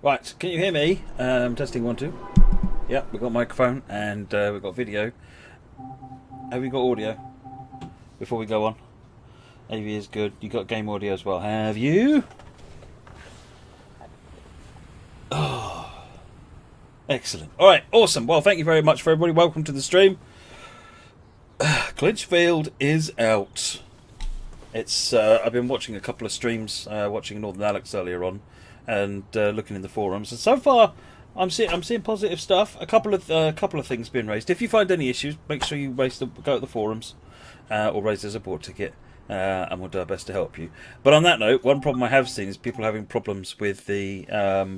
Right, can you hear me? Testing 1, 2. Yeah, we've got microphone and we've got video. Have we got audio? Before we go on. AV is good. You got game audio as well, have you? Oh, excellent. Alright, awesome. Well, thank you very much for everybody. Welcome to the stream. Clinchfield is out. It's I've been watching a couple of streams, watching Northern Alex earlier on, and looking in the forums. And so far, I'm seeing positive stuff. A couple of things being raised. If you find any issues, make sure you go to the forums or raise a support ticket, and we'll do our best to help you. But on that note, one problem I have seen is people having problems with the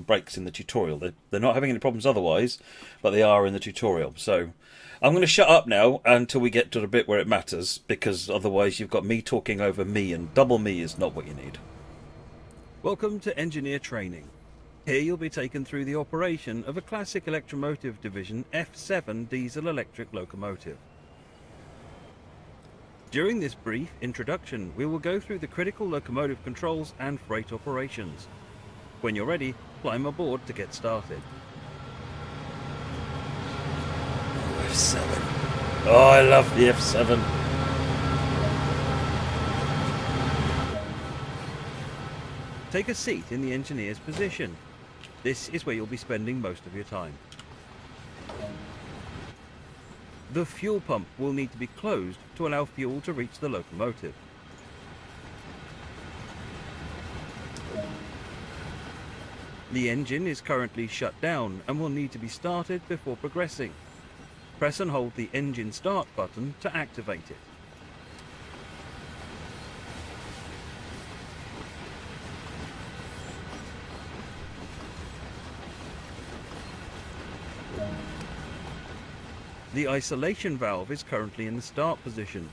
brakes in the tutorial. They're not having any problems otherwise, but they are in the tutorial. So I'm going to shut up now until we get to the bit where it matters, because otherwise you've got me talking over me, and double me is not what you need. Welcome to Engineer Training. Here you'll be taken through the operation of a classic electromotive division F7 diesel electric locomotive. During this brief introduction, we will go through the critical locomotive controls and freight operations. When you're ready, climb aboard to get started. F7. Oh, I love the F7. Take a seat in the engineer's position. This is where you'll be spending most of your time. The fuel pump will need to be closed to allow fuel to reach the locomotive. The engine is currently shut down and will need to be started before progressing. Press and hold the engine start button to activate it. The isolation valve is currently in the start position.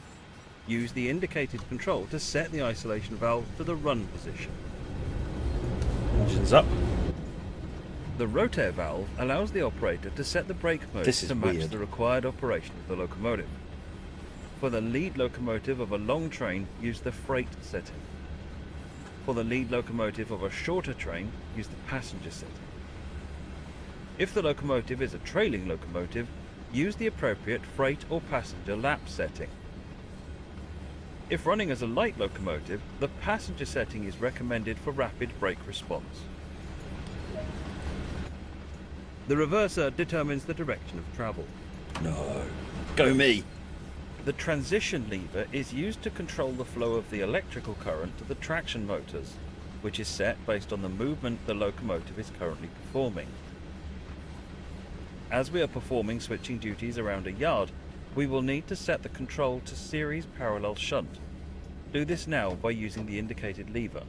Use the indicated control to set the isolation valve to the run position. Engine's up. The rotor valve allows the operator to set the brake mode to match the required operation of the locomotive. For the lead locomotive of a long train, use the freight setting. For the lead locomotive of a shorter train, use the passenger setting. If the locomotive is a trailing locomotive, use the appropriate freight or passenger lap setting. If running as a light locomotive, the passenger setting is recommended for rapid brake response. The reverser determines the direction of travel. No. Go me! The transition lever is used to control the flow of the electrical current to the traction motors, which is set based on the movement the locomotive is currently performing. As we are performing switching duties around a yard, we will need to set the control to series parallel shunt. Do this now by using the indicated lever.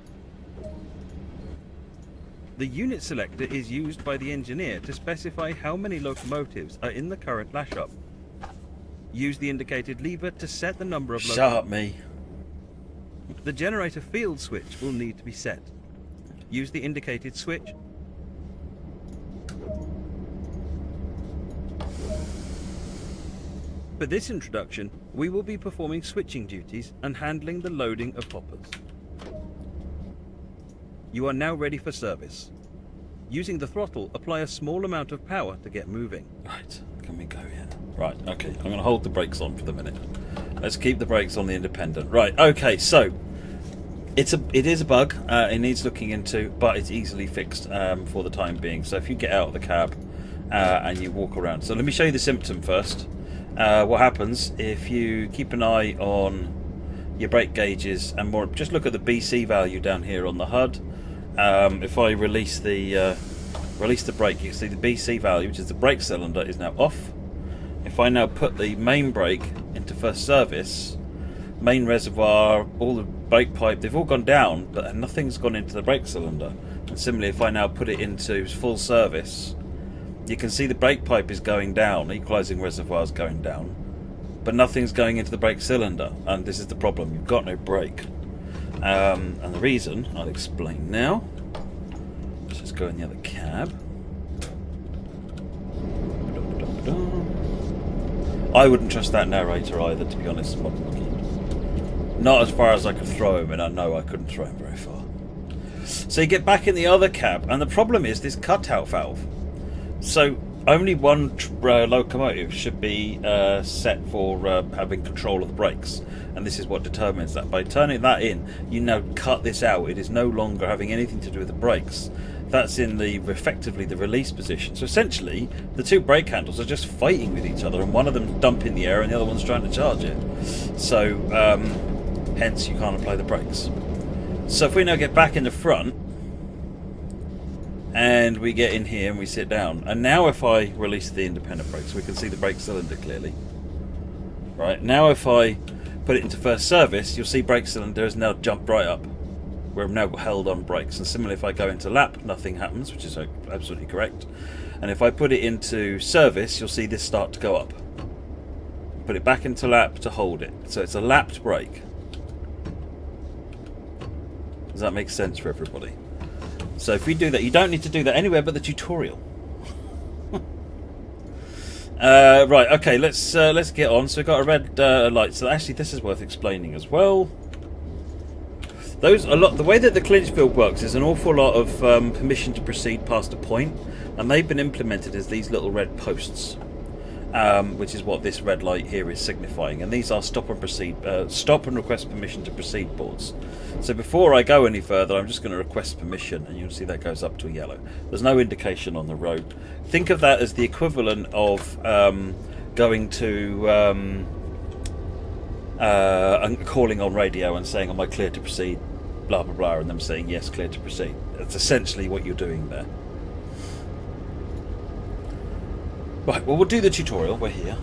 The unit selector is used by the engineer to specify how many locomotives are in the current lash-up. Use the indicated lever to set the number of locomotives. Shut up, me. The generator field switch will need to be set. Use the indicated switch. For this introduction, we will be performing switching duties and handling the loading of hoppers. You are now ready for service. Using the throttle, apply a small amount of power to get moving. Right, can we go here? Right, okay, I'm going to hold the brakes on for the minute. Let's keep the brakes on the independent. Right, okay, so it is a bug. It needs looking into, but it's easily fixed for the time being. So if you get out of the cab and you walk around. So let me show you the symptom first. What happens if you keep an eye on your brake gauges and more, just look at the BC value down here on the HUD. If I release the brake, you can see the BC value, which is the brake cylinder, is now off. If I now put the main brake into first service, main reservoir, all the brake pipe, they've all gone down, but nothing's gone into the brake cylinder. And similarly, if I now put it into full service, you can see the brake pipe is going down, equalizing reservoir is going down, but nothing's going into the brake cylinder, and this is the problem. You've got no brake. And the reason, I'll explain now. Let's just go in the other cab. I wouldn't trust that narrator either, to be honest. Not as far as I could throw him, and I know I couldn't throw him very far. So you get back in the other cab, and the problem is this cutout valve. So only one locomotive should be set for having control of the brakes, and this is what determines that. By turning that in, you now cut this out. It is no longer having anything to do with the brakes. That's in the effectively the release position. So essentially, the two brake handles are just fighting with each other, and one of them's dumping the air, and the other one's trying to charge it. So hence, you can't apply the brakes. So if we now get back in the front, and we get in here and we sit down, and now if I release the independent brakes, we can see the brake cylinder clearly. Right, now if I put it into first service, you'll see brake cylinder has now jumped right up. We're now held on brakes. And similarly, if I go into lap, nothing happens, which is absolutely correct. And if I put it into service, you'll see this start to go up. Put it back into lap to hold it. So it's a lapped brake. Does that make sense for everybody? So if we do that, you don't need to do that anywhere but the tutorial. Right, okay, let's get on. So we've got a red light. So actually, this is worth explaining as well. The way that the Clinchfield works is an awful lot of permission to proceed past a point, and they've been implemented as these little red posts, which is what this red light here is signifying. And these are stop and request permission to proceed boards. So before I go any further, I'm just going to request permission, and you'll see that goes up to a yellow. There's no indication on the road. Think of that as the equivalent of going to and calling on radio and saying, "Am I clear to proceed?" Blah blah blah, and them saying yes, clear to proceed. That's essentially what you're doing there. Right, well, we'll do the tutorial. We're here.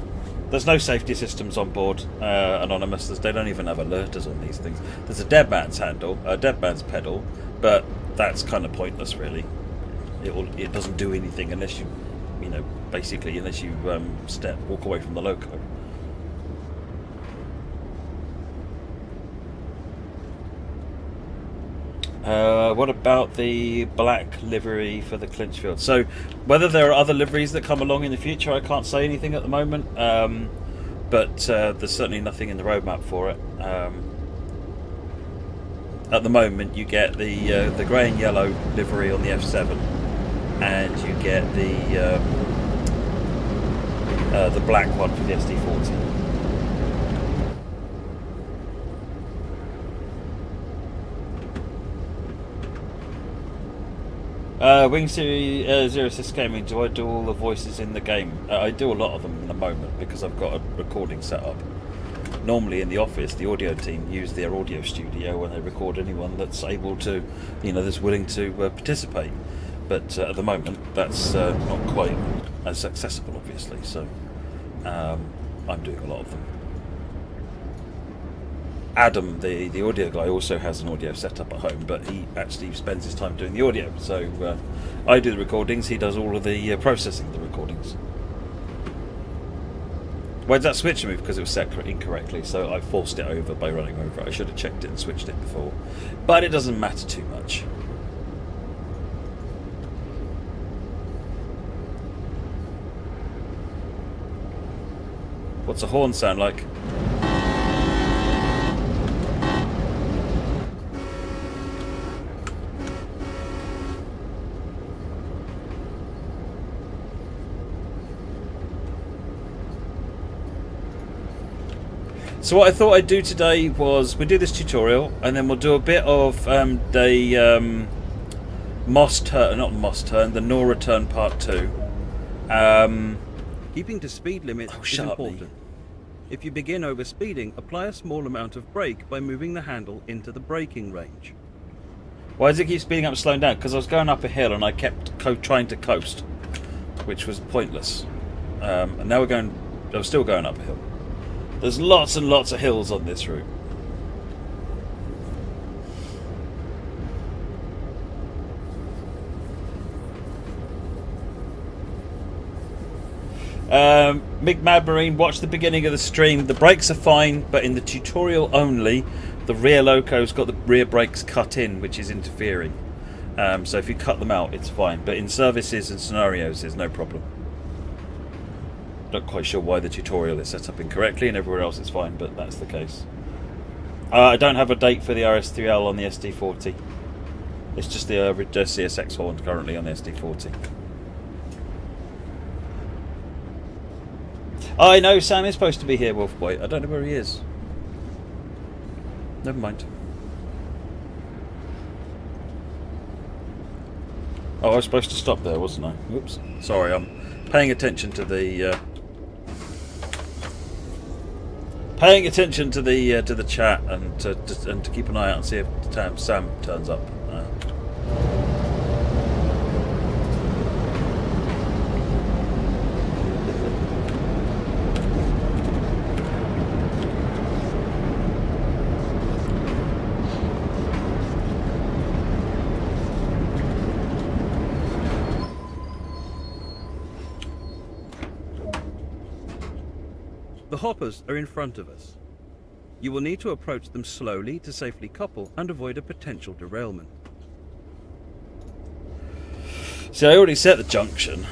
There's no safety systems on board Anonymous. They don't even have alerters on these things. There's a dead man's handle, a dead man's pedal, but that's kind of pointless, really. It doesn't do anything unless you basically unless you walk away from the loco. What about the black livery for the Clinchfield? So whether there are other liveries that come along in the future, I can't say anything at the moment, but there's certainly nothing in the roadmap for it. At the moment you get the grey and yellow livery on the F7, and you get the black one for the SD40. Wing Series 06 Gaming, do I do all the voices in the game? I do a lot of them in the moment because I've got a recording set up. Normally in the office, the audio team use their audio studio when they record anyone that's able to, that's willing to participate. But at the moment, that's not quite as accessible, obviously, so I'm doing a lot of them. Adam, the audio guy, also has an audio setup at home, but he actually spends his time doing the audio. So I do the recordings, he does all of the processing of the recordings. Why did that switch move? Because it was set incorrectly, so I forced it over by running over it. I should have checked it and switched it before. But it doesn't matter too much. What's a horn sound like? So what I thought I'd do today was we'll do this tutorial, and then we'll do a bit of the the Nora Turn Part 2. Keeping to speed limit is important. If you begin overspeeding, apply a small amount of brake by moving the handle into the braking range. Why does it keep speeding up and slowing down? Because I was going up a hill and I kept trying to coast, which was pointless. And now I'm still going up a hill. There's lots and lots of hills on this route. Mick Madmarine, watch the beginning of the stream. The brakes are fine, but in the tutorial only, the rear loco's got the rear brakes cut in, which is interfering. So if you cut them out, it's fine. But in services and scenarios, there's no problem. Not quite sure why the tutorial is set up incorrectly, and everywhere else it's fine, but that's the case. I don't have a date for the RS3L on the SD40. It's just the CSX horn currently on the SD40. I know Sam is supposed to be here, Wolfboy. I don't know where he is. Never mind. Oh, I was supposed to stop there, wasn't I? Whoops. Sorry, I'm paying attention to the to the chat and to keep an eye out and see if Sam turns up. The hoppers are in front of us. You will need to approach them slowly to safely couple and avoid a potential derailment. See, I already set the junction.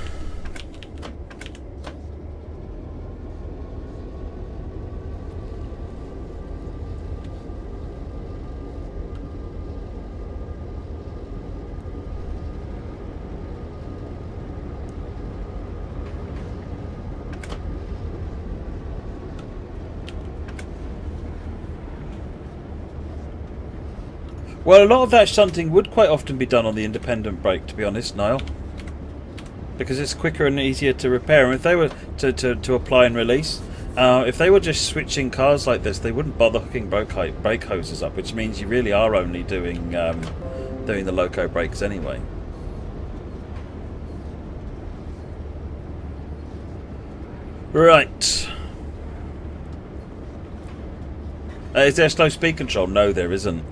Well, a lot of that shunting would quite often be done on the independent brake, to be honest, Niall. Because it's quicker and easier to repair. And if they were to apply and release, if they were just switching cars like this, they wouldn't bother hooking brake hoses up, which means you really are only doing the loco brakes anyway. Right. Is there slow speed control? No, there isn't.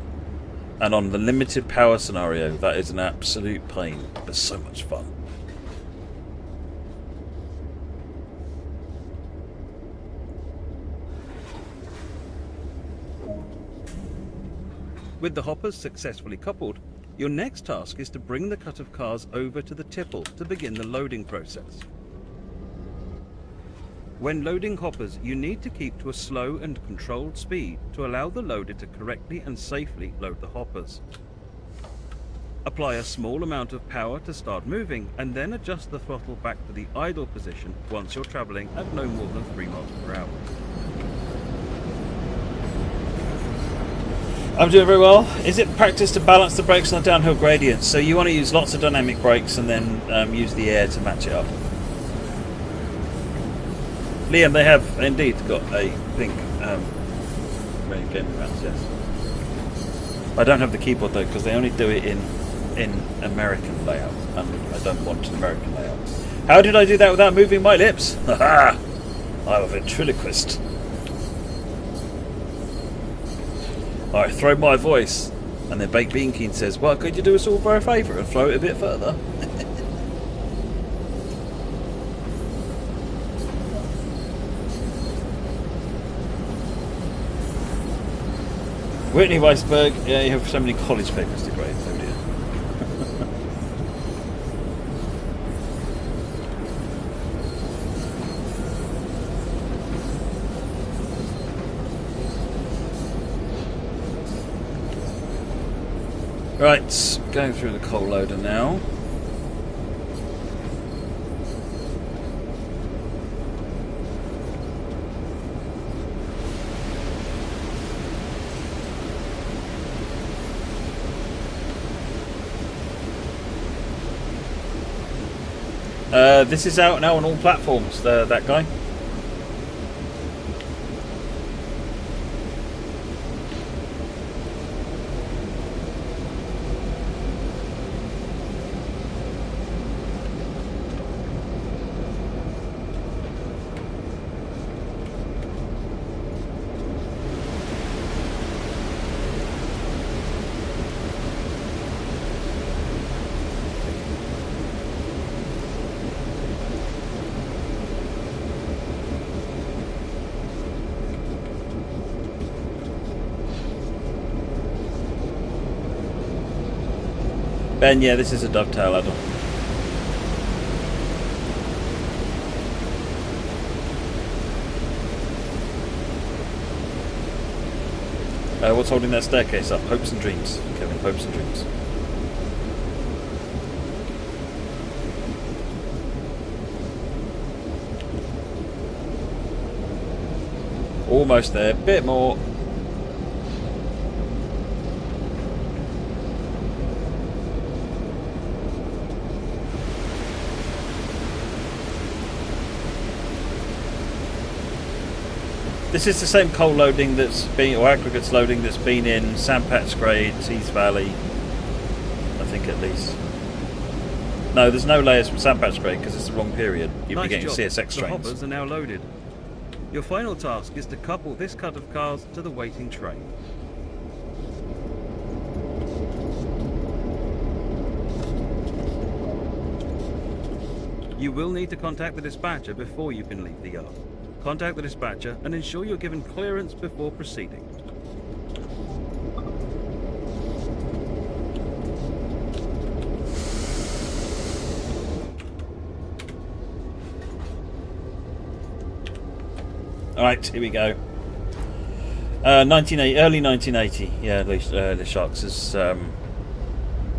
And on the limited power scenario, that is an absolute pain. But so much fun. With the hoppers successfully coupled, your next task is to bring the cut of cars over to the tipple to begin the loading process. When loading hoppers, you need to keep to a slow and controlled speed to allow the loader to correctly and safely load the hoppers. Apply a small amount of power to start moving and then adjust the throttle back to the idle position once you're travelling at no more than 3 miles per hour. I'm doing very well. Is it practice to balance the brakes on downhill gradients? So you want to use lots of dynamic brakes and then use the air to match it up. Liam, they have indeed got a pink gaming mouse, yes. I don't have the keyboard though because they only do it in American layout, and I don't want an American layout. How did I do that without moving my lips? Haha! I'm a ventriloquist. I throw my voice, and then Baked Bean King says, well, could you do us all for a favour and throw it a bit further? Whitney Weisberg, yeah, you have so many college papers to grade, oh dear. Right, going through the coal loader now. This is out now on all platforms, that guy. Ben, yeah, this is a dovetail, Adam. What's holding that staircase up? Hopes and dreams, Kevin, hopes and dreams. Almost there. Bit more. This is the same coal loading that's been, or aggregates loading that's been in Sandpatch Grade, Tees Valley, I think at least. No, there's no layers from Sandpatch Grade because it's the wrong period. You'd be getting CSX The trains. hoppers are now loaded. Your final task is to couple this cut of cars to the waiting train. You will need to contact the dispatcher before you can leave the yard. Contact the dispatcher and ensure you're given clearance before proceeding. Alright, here we go. Early 1980. Yeah, the Sharks is early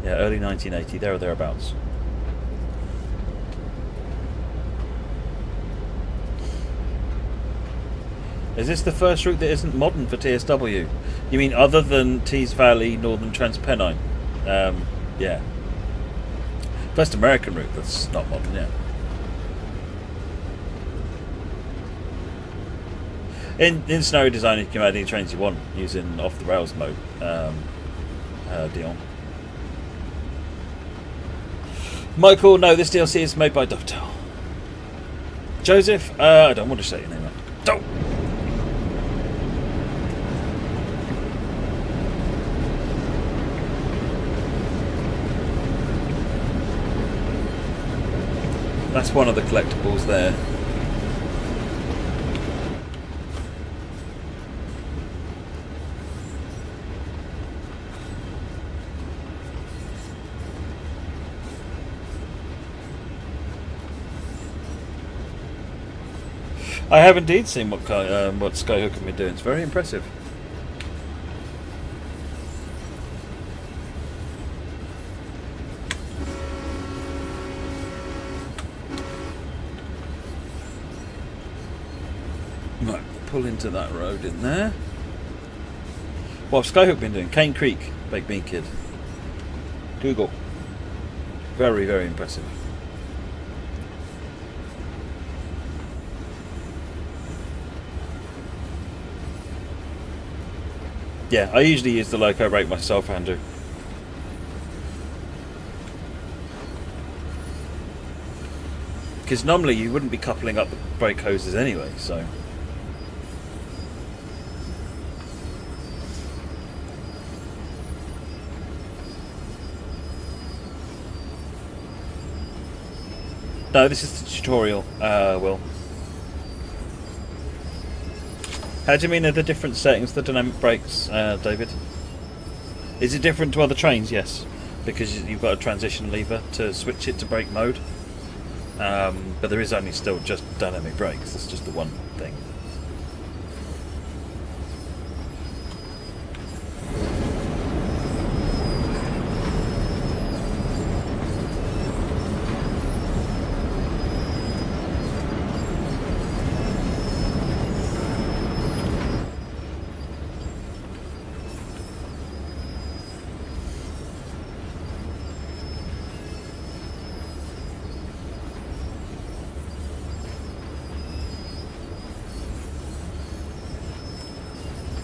1980, there or thereabouts. Is this the first route that isn't modern for TSW? You mean other than Tees Valley, Northern Transpennine? Yeah. First American route that's not modern, yeah. In scenario design, you can add any trains you want using off the rails mode. Dion. Michael, no, this DLC is made by Dovetail. Joseph, I don't want to say your name. Don't. That's one of the collectibles there. I have indeed seen what Skyhook have been doing. It's very impressive. Right, pull into that road in there. What have Skyhook been doing? Cane Creek, Baked Bean Kid. Google. Very, very impressive. Yeah, I usually use the loco brake myself, Andrew. Because normally you wouldn't be coupling up the brake hoses anyway, so... No, this is the tutorial, Will. How do you mean are the different settings for dynamic brakes, David? Is it different to other trains? Yes, because you've got a transition lever to switch it to brake mode. But there is only still just dynamic brakes. That's just the one thing.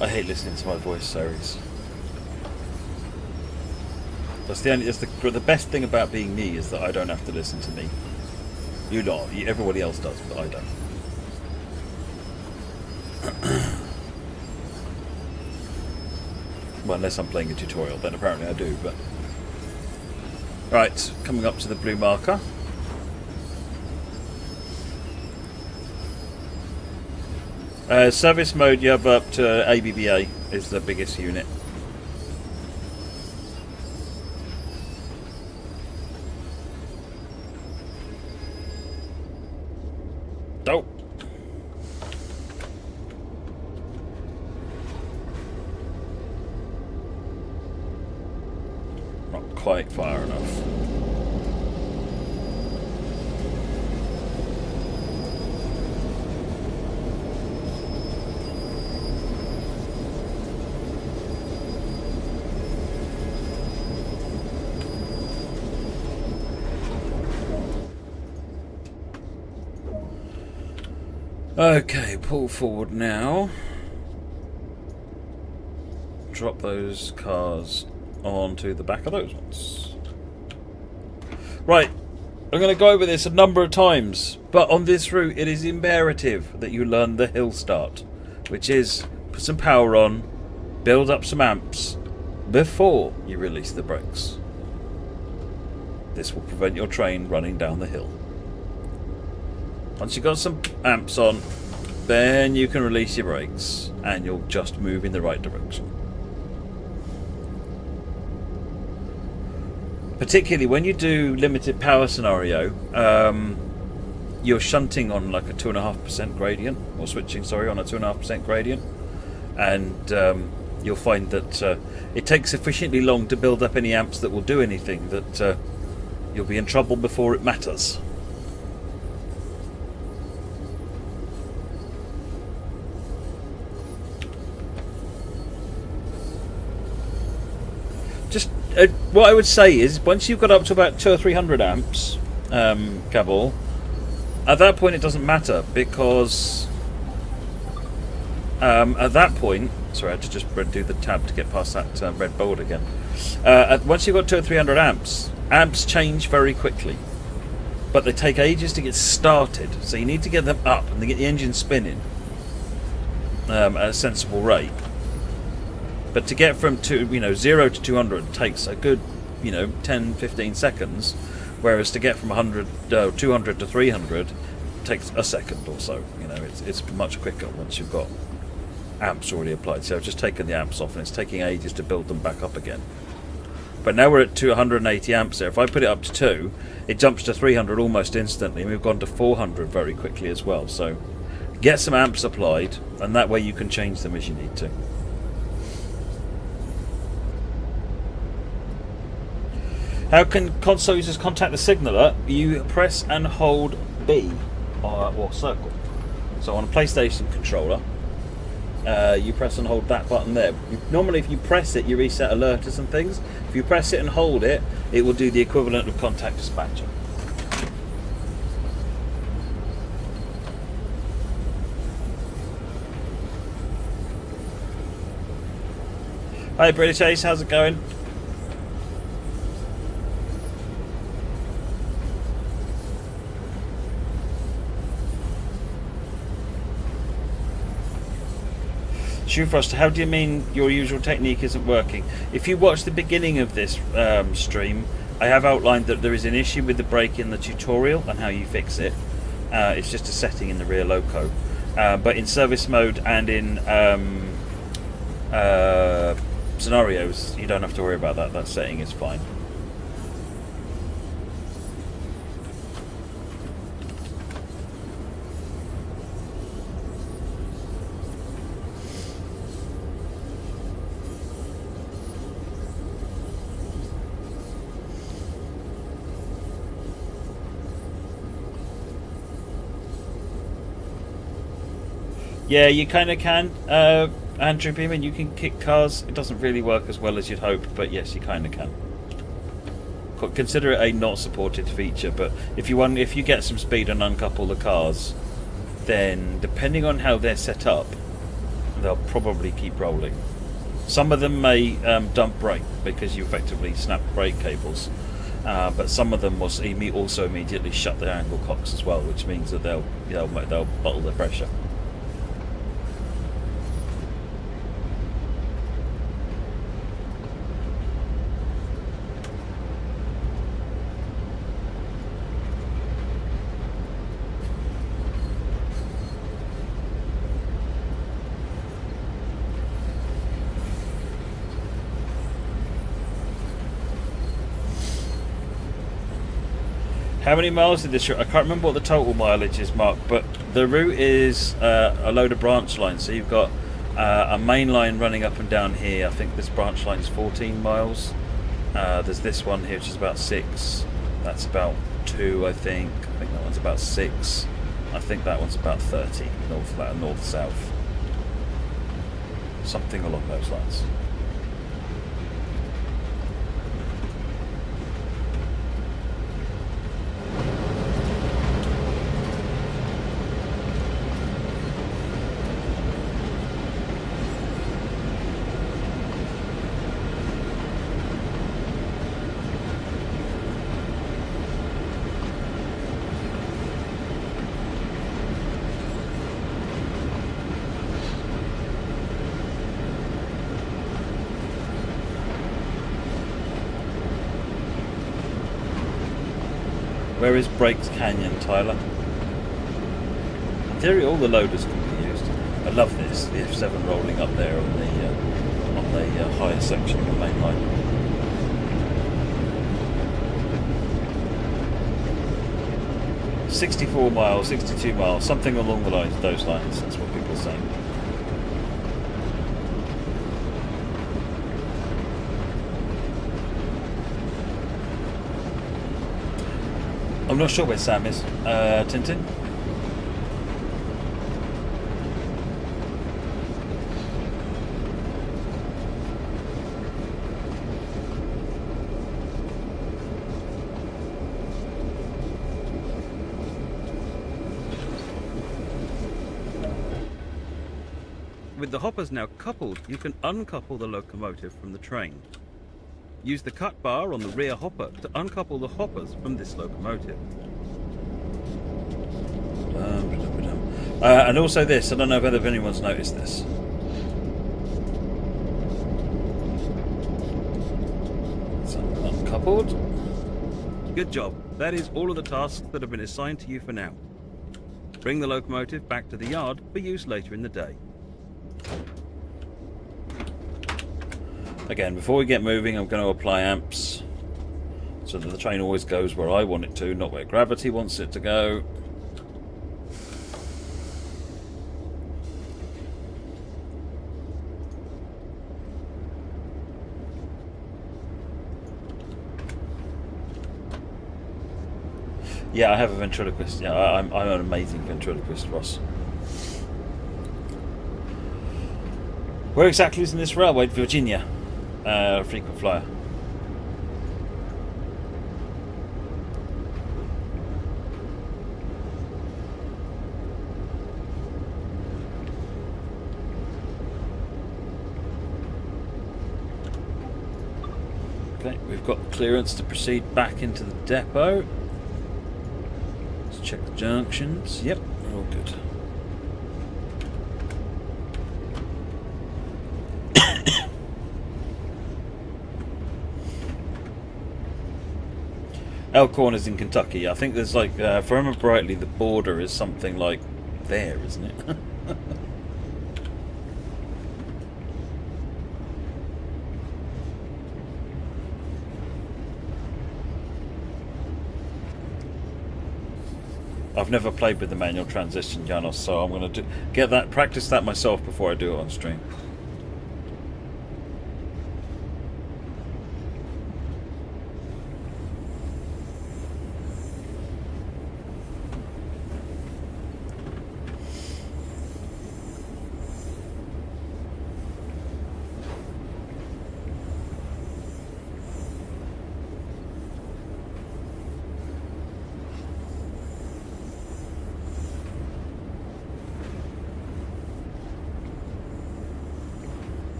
I hate listening to my voice, Ceres. That's the best thing about being me is that I don't have to listen to me. You lot, everybody else does, but I don't. Well, unless I'm playing a tutorial, then apparently I do. But right, coming up to the blue marker. Service mode, you have up to ABBA is the biggest unit. Oh. Not quite far enough. Okay, pull forward now. Drop those cars onto the back of those ones. Right, I'm going to go over this a number of times, but on this route it is imperative that you learn the hill start, which is put some power on, build up some amps before you release the brakes. This will prevent your train running down the hill. Once you've got some amps on, then you can release your brakes and you'll just move in the right direction. Particularly when you do limited power scenario, you're shunting on like a 2.5% gradient, or switching, sorry, on a 2.5% gradient, and you'll find that it takes sufficiently long to build up any amps that will do anything that you'll be in trouble before it matters. Just what I would say is, once you've got up to about 200 or 300 amps, Caboose, at that point it doesn't matter, because at that point, sorry, I had to just do the tab to get past that red board again. Once you've got 200 or 300 amps, amps change very quickly, but they take ages to get started, so you need to get them up and to get the engine spinning at a sensible rate. But to get from 0 to 200 takes a good 10-15 seconds, whereas to get from 200 to 300 takes a second or so. It's much quicker once you've got amps already applied. So I've just taken the amps off and it's taking ages to build them back up again. But now we're at 280 amps there. If I put it up to 2, it jumps to 300 almost instantly, and we've gone to 400 very quickly as well. So get some amps applied, and that way you can change them as you need to. How can console users contact the signaller? You press and hold B or circle. So on a PlayStation controller, you press and hold that button there. Normally if you press it, you reset alerters and things. If you press it and hold it, it will do the equivalent of contact dispatcher. Hi British Ace, how's it going? Shoefrost, how do you mean your usual technique isn't working? If you watch the beginning of this stream, I have outlined that there is an issue with the brake in the tutorial and how you fix it. It's just a setting in the rear loco. But in service mode and in scenarios, you don't have to worry about that. That setting is fine. Yeah, you kind of can, Andrew Beeman. You can kick cars. It doesn't really work as well as you'd hope, but yes, you kind of can. Consider it a not supported feature, but if you get some speed and uncouple the cars, then depending on how they're set up, they'll probably keep rolling. Some of them may dump brake because you effectively snap brake cables, but some of them will also immediately shut their angle cocks as well, which means that they'll bottle the pressure. How many miles did this route? I can't remember what the total mileage is, Mark, but the route is a load of branch lines. So you've got a main line running up and down here. I think this branch line is 14 miles. There's this one here, which is about 6. That's about 2, I think. I think that one's about 6. I think that one's about 30, north-south. Something along those lines. Where is Brakes Canyon, Tyler? In theory, all the loaders can be used. I love this, the F7 rolling up there on the higher section of the main line. "64 miles, 62 miles, something along the lines, those lines." That's what people are saying. I'm not sure where Sam is. Tintin? With the hoppers now coupled, you can uncouple the locomotive from the train. Use the cut bar on the rear hopper to uncouple the hoppers from this locomotive. And also this, I don't know whether anyone's noticed this. So uncoupled. Good job. That is all of the tasks that have been assigned to you for now. Bring the locomotive back to the yard for use later in the day. Again, before we get moving, I'm going to apply amps so that the train always goes where I want it to, not where gravity wants it to go. Yeah, I have a ventriloquist. Yeah, I'm an amazing ventriloquist, Ross. Where exactly is in this railway? Virginia. Frequent flyer. Okay, we've got clearance to proceed back into the depot. Let's check the junctions. Yep, we're all good. Elkhorn is in Kentucky. I think there's like, if I remember rightly, the border is something like there, isn't it? I've never played with the manual transmission, Janos, so I'm going to practice that myself before I do it on stream.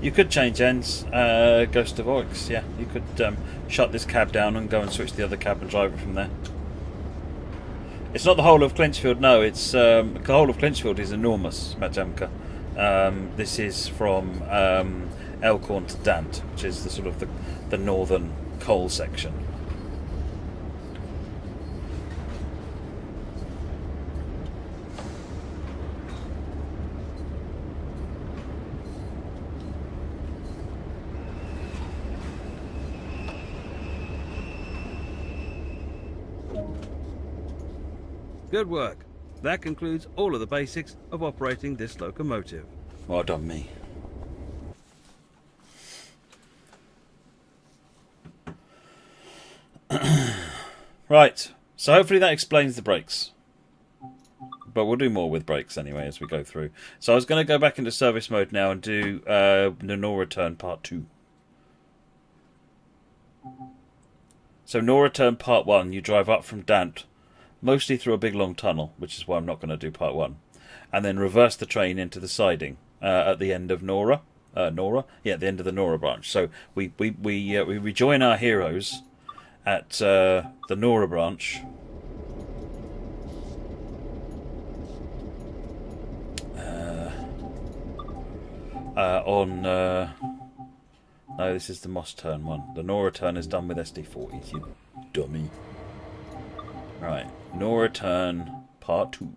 You could change ends, Ghost of Oryx, yeah. You could shut this cab down and go and switch the other cab and drive it from there. It's not the whole of Clinchfield, no. It's the whole of Clinchfield is enormous, Majamka. This is from Elkhorn to Dant, which is the sort of the northern coal section. Good work. That concludes all of the basics of operating this locomotive. Well done, me. Right, so hopefully that explains the brakes. But we'll do more with brakes anyway as we go through. So I was going to go back into service mode now and do the Nora Turn Part 2. So Nora Turn Part 1, you drive up from Dant, mostly through a big long tunnel, which is why I'm not going to do Part 1. And then reverse the train into the siding at the end of Nora. Yeah, at the end of the Nora branch. So we rejoin our heroes at the Nora branch. No, this is the Moss Turn one. The Nora Turn is done with SD40s, you dummy. Right, Nora Turn, Part 2.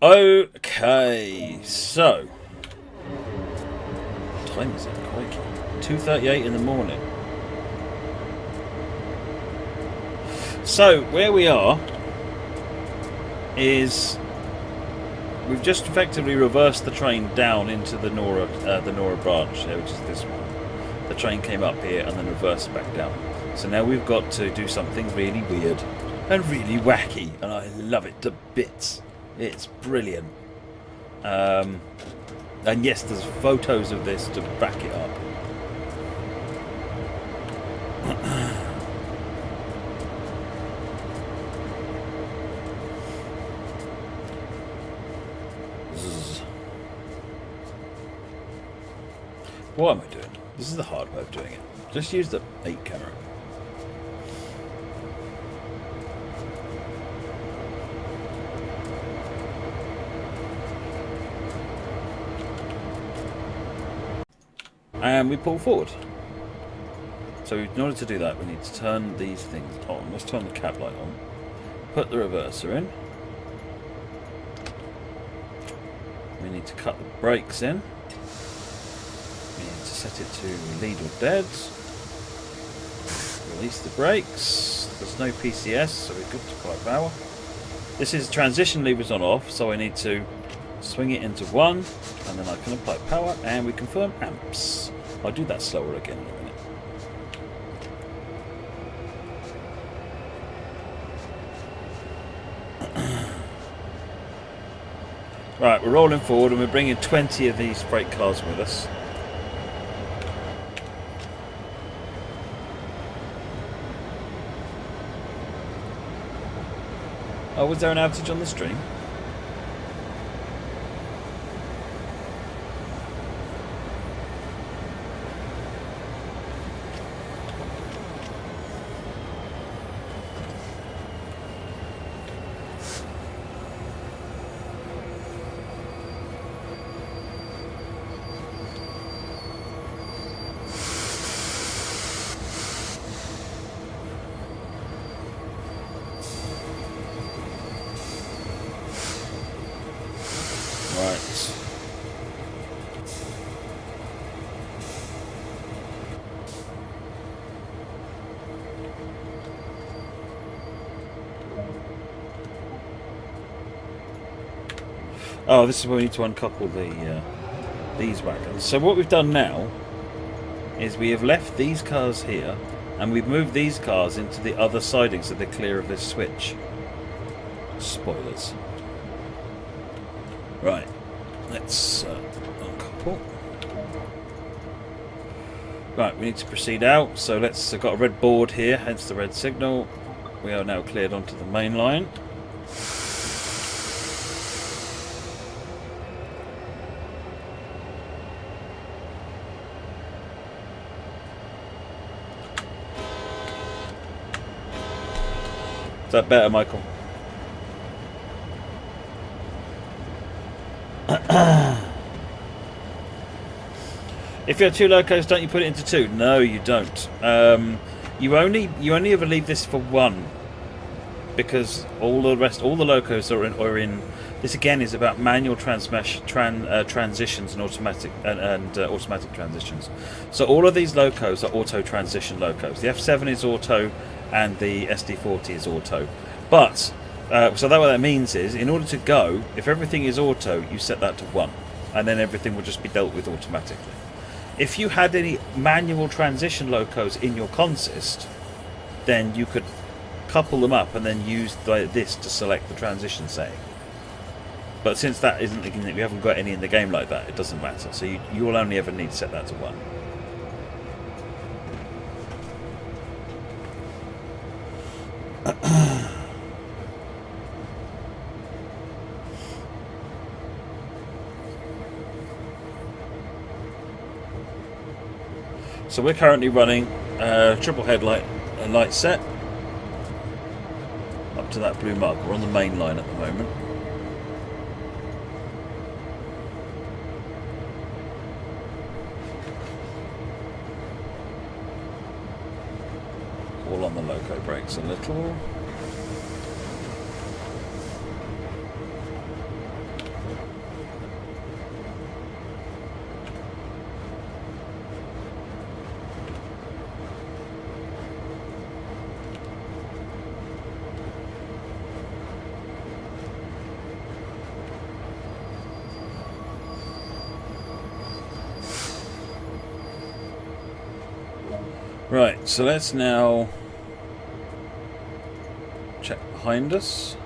Okay, so what time is it? Crikey. 2:38 in the morning. So where we are is we've just effectively reversed the train down into the Nora branch here, which is this one. The train came up here and then reversed back down. So now we've got to do something really weird and really wacky, and I love it to bits. It's brilliant. And yes, there's photos of this to back it up. What am I doing? This is the hard way of doing it. Just use the 8 camera. And we pull forward. So in order to do that, we need to turn these things on. Let's turn the cab light on. Put the reverser in. We need to cut the brakes in. We need to set it to lead or dead. Release the brakes. There's no PCS, so we're good to apply power. This is transition levers on off, so I need to swing it into 1, and then I can apply power, and we confirm amps. I'll do that slower again in a minute. Right, we're rolling forward, and we're bringing 20 of these freight cars with us. Oh, was there an outage on the stream? Oh, this is where we need to uncouple these wagons. So what we've done now is we have left these cars here, and we've moved these cars into the other siding so they're clear of this switch. Spoilers. Right, let's uncouple. Right, we need to proceed out. So I've got a red board here, hence the red signal. We are now cleared onto the main line. Is that better, Michael? If you have 2 locos, don't you put it into 2? No, you don't. You only ever leave this for 1, because all the locos are in. This again is about manual transitions and automatic automatic transitions. So all of these locos are auto transition locos. The F7 is auto, and the SD40 is auto. But so what that means is, in order to go, if everything is auto, you set that to 1, and then everything will just be dealt with automatically. If you had any manual transition locos in your consist, then you could couple them up and then use this to select the transition setting. But since that isn't, we haven't got any in the game like that, it doesn't matter. So you will only ever need to set that to 1. So we're currently running triple headlight light set up to that blue mark. We're on the main line at the moment. Pull on the loco brakes a little. Right, so let's now check behind us.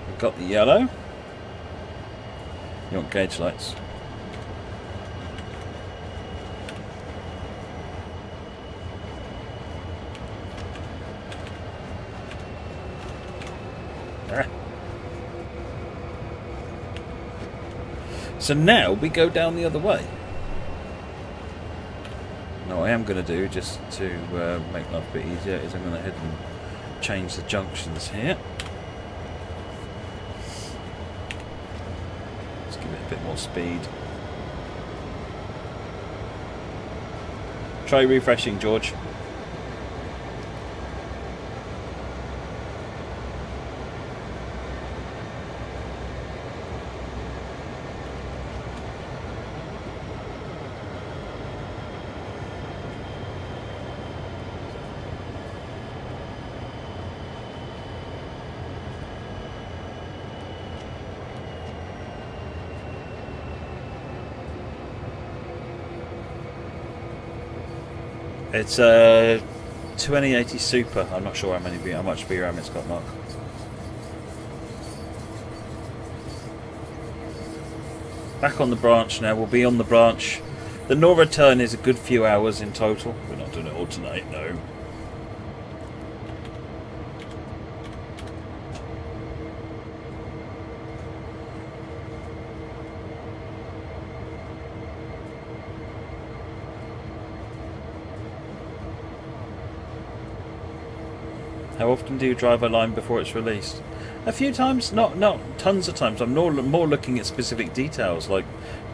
We've got the yellow. You want gauge lights? So now we go down the other way. Now what I am going to do, just to make life a bit easier, is I'm going to head and change the junctions here. Let's give it a bit more speed. Try refreshing, George. It's a 2080 Super. I'm not sure how much VRAM it's got, Mark. Back on the branch now. We'll be on the branch. The Nora Turn is a good few hours in total. We're not doing it all tonight, no. How often do you drive a line before it's released? A few times, not tons of times. I'm more looking at specific details, like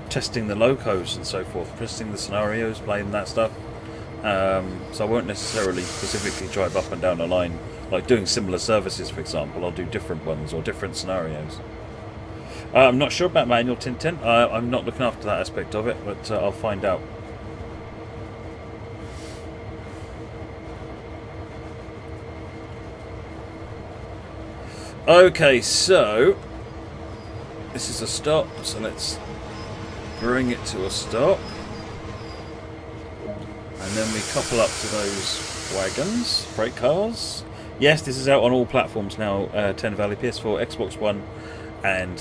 testing the locos and so forth, testing the scenarios, playing that stuff. So I won't necessarily specifically drive up and down a line, like doing similar services, for example. I'll do different ones or different scenarios. I'm not sure about manual tint. I'm not looking after that aspect of it, but I'll find out. Okay, so this is a stop, so let's bring it to a stop. And then we couple up to those wagons, freight cars. Yes, this is out on all platforms now, 10 Valley, PS4, Xbox One, and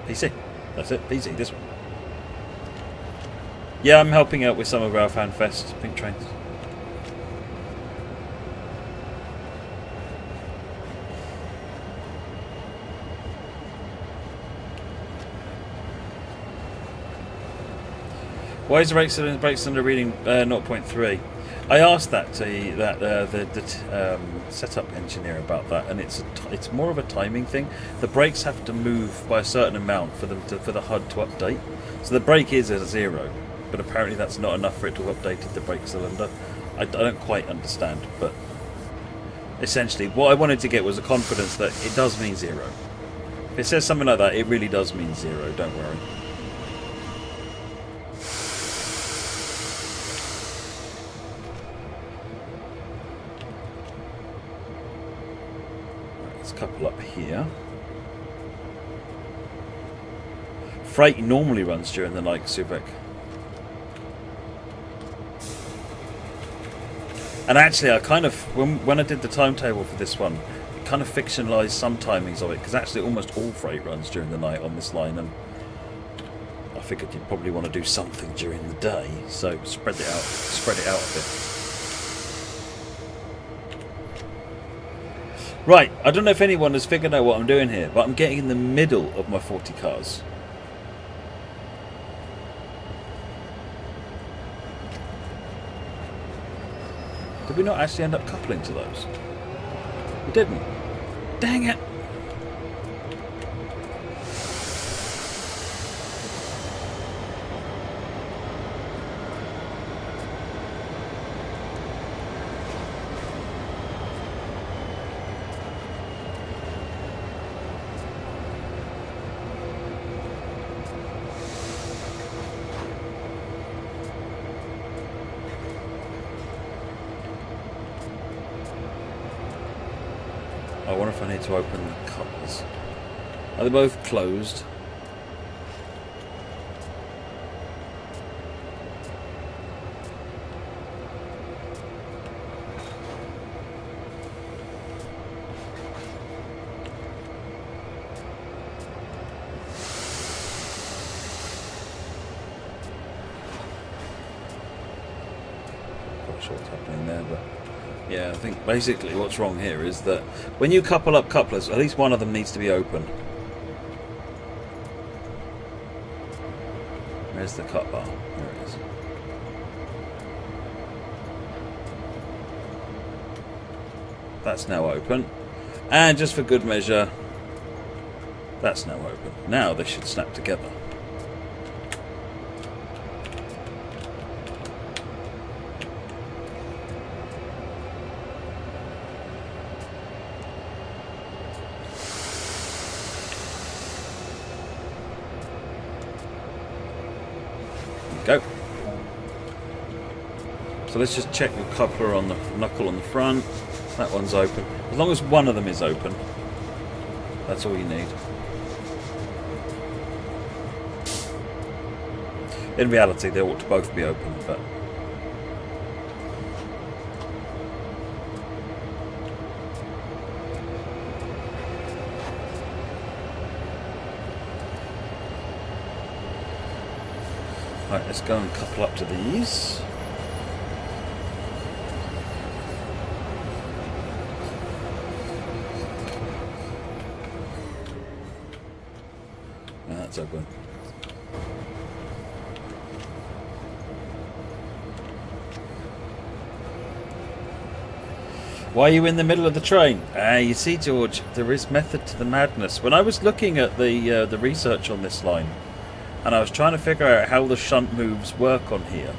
PC. That's it, PC, this one. Yeah, I'm helping out with some of our FanFest Pink Trains. Why is the brake cylinder reading 0.3? I asked that to the setup engineer about that, and it's more of a timing thing. The brakes have to move by a certain amount for the HUD to update. So the brake is at 0, but apparently that's not enough for it to have updated the brake cylinder. I don't quite understand, but essentially what I wanted to get was a confidence that it does mean 0. If it says something like that, it really does mean 0. Don't worry. Couple up here. Freight normally runs during the night, Suvek. And actually, I kind of, when I did the timetable for this one, kind of fictionalised some timings of it, because actually almost all freight runs during the night on this line, and I figured you'd probably want to do something during the day, so spread it out a bit. Right, I don't know if anyone has figured out what I'm doing here, but I'm getting in the middle of my 40 cars. Did we not actually end up coupling to those? We didn't. Dang it! I wonder if I need to open the couplers. Are they both closed? Not sure what's happening there, but yeah, I think basically what's wrong here is that when you couple up couplers, at least one of them needs to be open. Where's the cut bar? There it is. That's now open. And just for good measure, that's now open. Now they should snap together. Go. So let's just check the coupler on the knuckle on the front. That one's open. As long as one of them is open, that's all you need. In reality, they ought to both be open, but right, let's go and couple up to these. That's open. Why are you in the middle of the train? You see, George, there is method to the madness. When I was looking at the research on this line, and I was trying to figure out how the shunt moves work on here,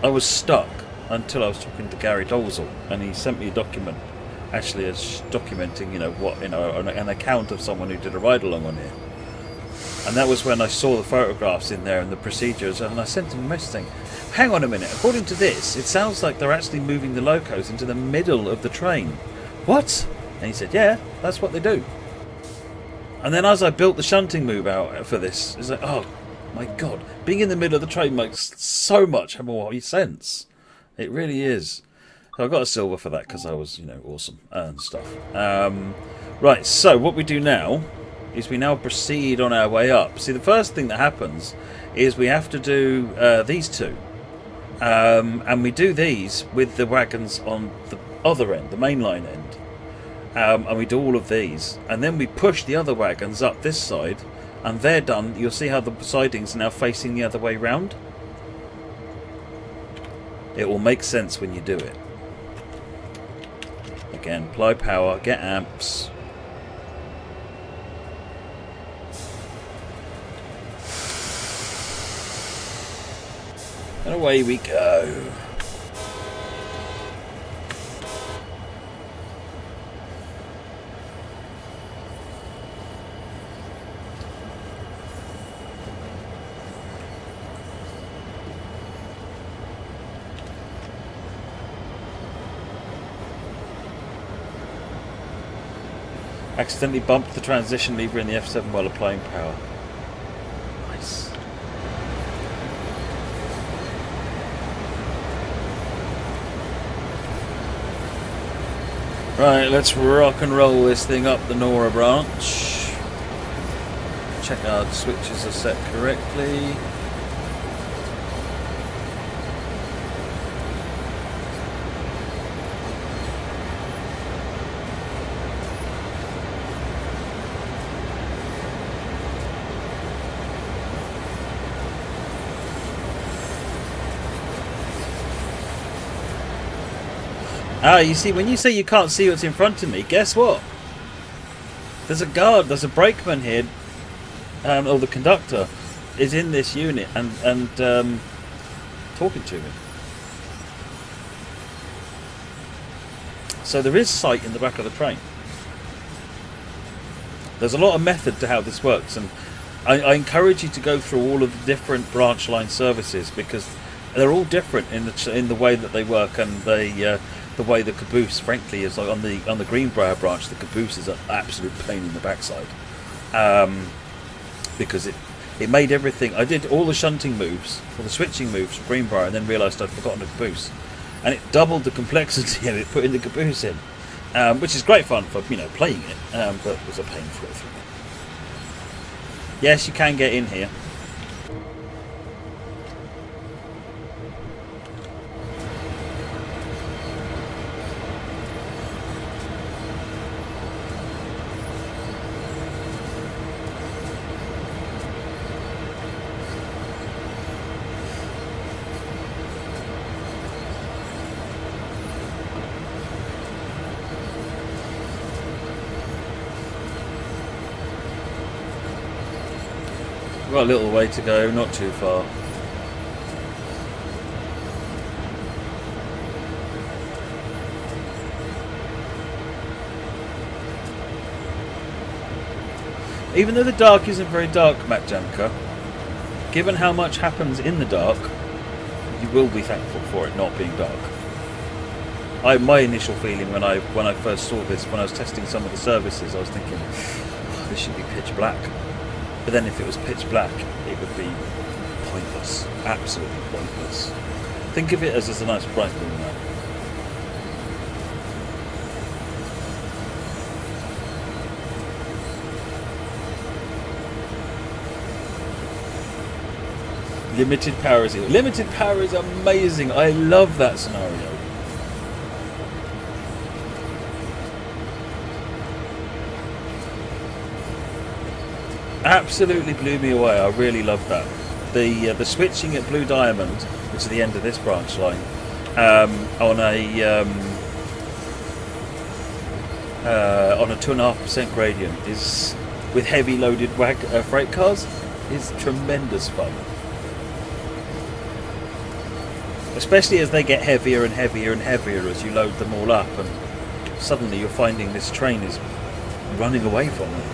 I was stuck until I was talking to Gary Dolezal, and he sent me a document, actually as documenting, an account of someone who did a ride along on here. And that was when I saw the photographs in there and the procedures, and I sent him a message saying, hang on a minute, according to this, it sounds like they're actually moving the locos into the middle of the train. What? And he said, yeah, that's what they do. And then as I built the shunting move out for this, it's like, oh my god, being in the middle of the train makes so much more sense. It really is. So I got a silver for that because I was, awesome and stuff. Right, so what we do now is we now proceed on our way up. See, the first thing that happens is we have to do these two. And we do these with the wagons on the other end, the mainline end. And we do all of these. And then we push the other wagons up this side, and they're done. You'll see how the sidings are now facing the other way round. It will make sense when you do it. Again, apply power, get amps. And away we go. Accidentally bumped the transition lever in the F7 while applying power. Nice. Right, let's rock and roll this thing up the Nora branch. Check our switches are set correctly. Ah, you see, when you say you can't see what's in front of me, guess what? There's a guard, there's a brakeman here, or the conductor is in this unit and talking to me. So there is sight in the back of the train. There's a lot of method to how this works, and I encourage you to go through all of the different branch line services, because they're all different in the way that they work, and the way the Caboose, frankly, is like on the Greenbrier branch. The Caboose is an absolute pain in the backside, because it made everything. I did all the shunting moves or the switching moves for Greenbrier, and then realised I'd forgotten the Caboose, and it doubled the complexity of it putting the Caboose in, which is great fun for playing it, but was a pain for it through. Yes, you can get in here. Got a little way to go, not too far. Even though the dark isn't very dark, Matt Jamka, given how much happens in the dark, you will be thankful for it not being dark. My initial feeling when I first saw this, when I was testing some of the services, I was thinking, oh, this should be pitch black. But then if it was pitch black, it would be pointless. Absolutely pointless. Think of it as a nice bright moon light. Limited power is amazing. I love that scenario. Absolutely blew me away. I really loved that. The switching at Blue Diamond, which is the end of this branch line, on a 2.5% gradient is with heavy loaded freight cars is tremendous fun. Especially as they get heavier and heavier and heavier as you load them all up, and suddenly you're finding this train is running away from them.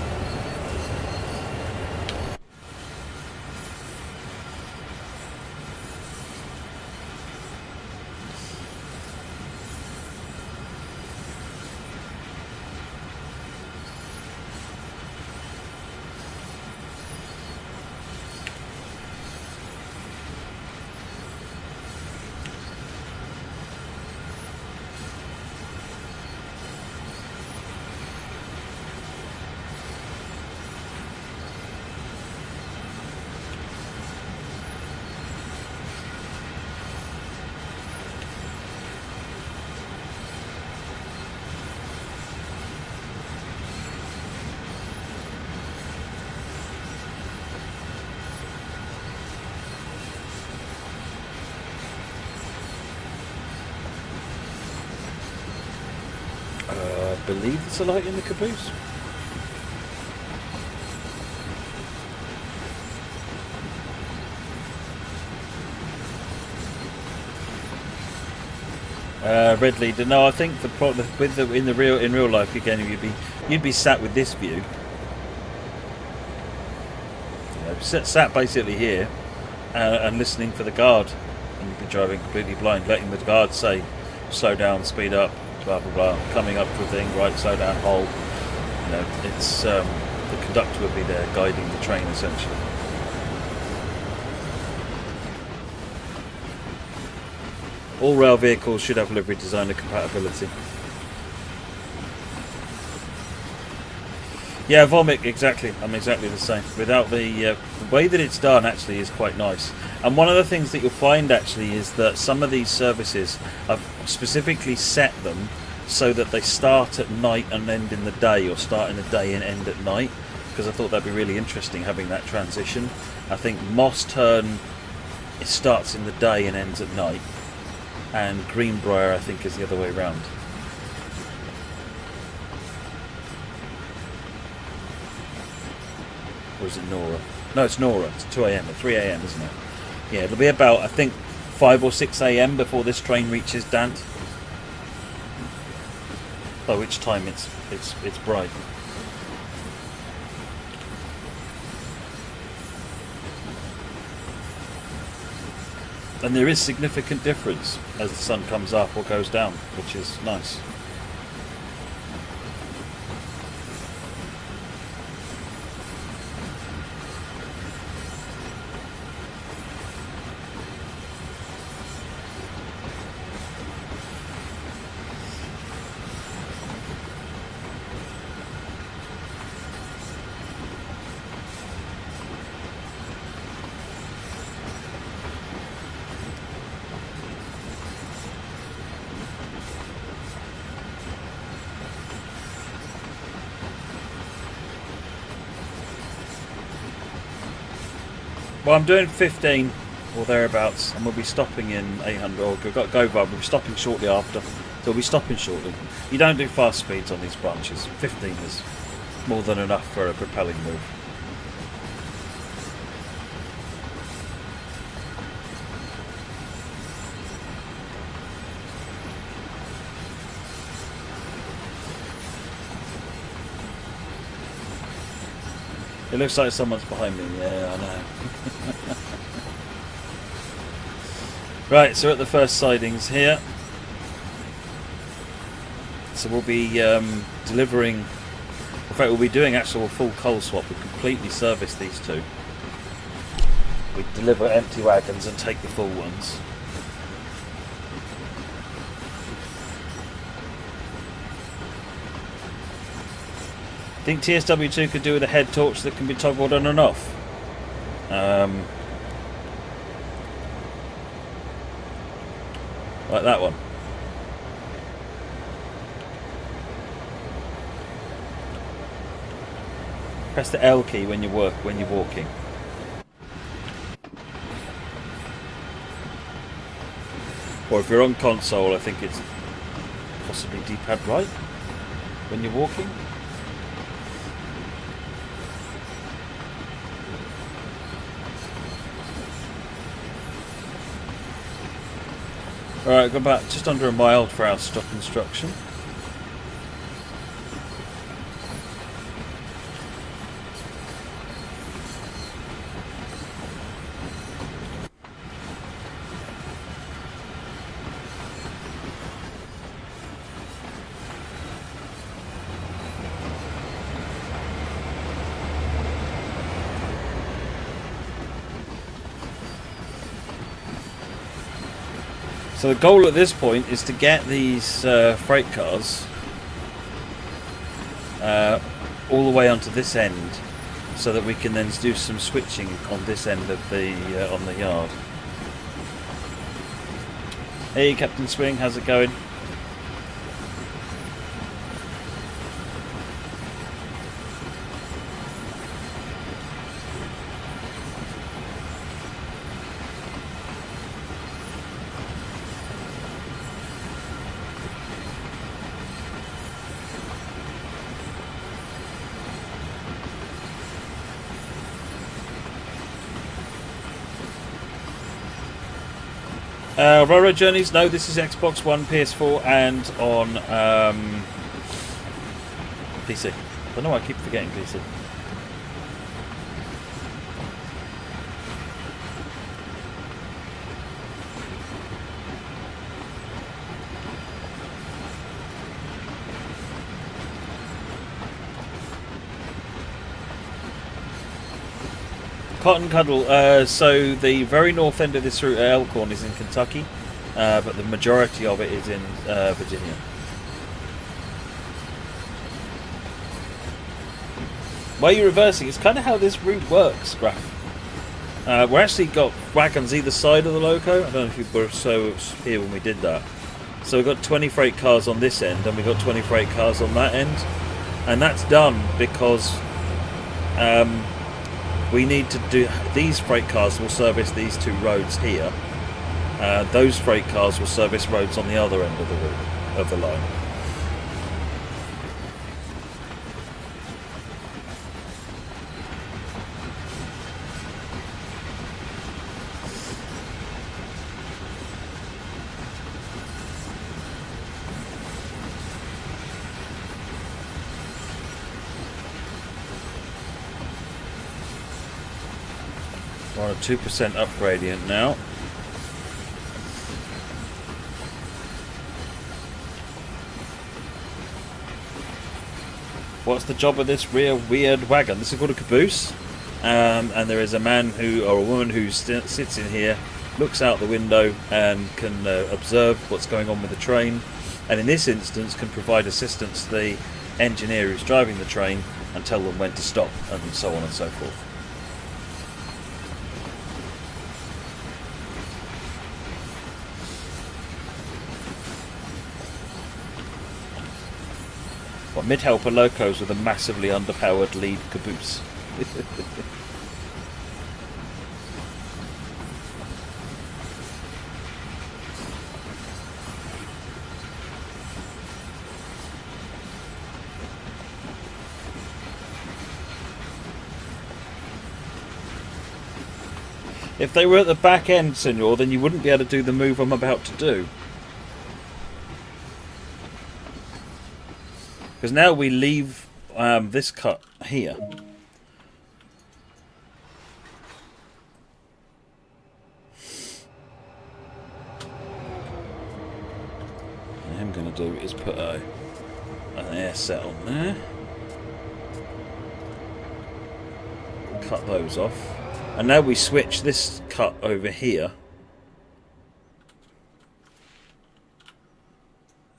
I believe there's a light in the Caboose. Red leader. No, I think the problem with in real life again, you'd be sat with this view. Sat basically here and listening for the guard, and you'd be driving completely blind, letting the guard say, "Slow down, speed up." Blah blah blah, coming up to a thing, right, slow down, hold. It's the conductor would be there guiding the train essentially. All rail vehicles should have livery designer compatibility. Yeah, Vomit, exactly. I'm exactly the same. Without the way that it's done actually is quite nice. And one of the things that you'll find actually is that some of these services, I've specifically set them so that they start at night and end in the day, or start in the day and end at night, because I thought that'd be really interesting having that transition. I think Nora Turn, it starts in the day and ends at night, and Greenbrier I think is the other way around. Or is it Nora? No, it's Nora. It's 2 a.m. or 3 a.m., isn't it? Yeah, it'll be about, I think, 5 or 6 a.m. before this train reaches Dant. By which time it's bright. And there is significant difference as the sun comes up or goes down, which is nice. Well, I'm doing 15 or thereabouts, and we'll be stopping in 800. Or we've got Go-Bar. We'll be stopping shortly after. So we'll be stopping shortly. You don't do fast speeds on these branches. 15 is more than enough for a propelling move. It looks like someone's behind me. Yeah, I know. Right, so we're at the first sidings here. So we'll be delivering. In fact, we'll be doing actual full coal swap. We completely service these two. We deliver empty wagons and take the full ones. I think TSW2 could do with a head torch that can be toggled on and off. Like that one. Press the L key when you're walking. Or if you're on console, I think it's possibly D-pad right when you're walking. Alright, got about just under a mile for our stop instruction. So the goal at this point is to get these freight cars all the way onto this end, so that we can then do some switching on this end of the on the yard. Hey, Captain Swing, how's it going? Railroad Journeys, no, this is Xbox One, PS4 and on PC. I don't know why I keep forgetting PC. Cotton Cuddle, so the very north end of this route at Elkhorn is in Kentucky, but the majority of it is in Virginia. Why are you reversing? It's kind of how this route works, Graf. We're actually got wagons either side of the loco. I don't know if you were so here when we did that. So we've got 20 freight cars on this end, and we've got 20 freight cars on that end. And that's done because we need to do, these freight cars will service these two roads here. Those freight cars will service roads on the other end of the route, of the line. We're on a 2% up gradient now. What's the job of this rear weird wagon? This is called a caboose, and there is a man or a woman who sits in here, looks out the window and can observe what's going on with the train, and in this instance can provide assistance to the engineer who's driving the train and tell them when to stop, and so on and so forth. What, mid-helper locos with a massively underpowered lead caboose. If they were at the back end, senor, then you wouldn't be able to do the move I'm about to do. Because now we leave this cut here. What I'm going to do is put an air set on there. Cut those off. And now we switch this cut over here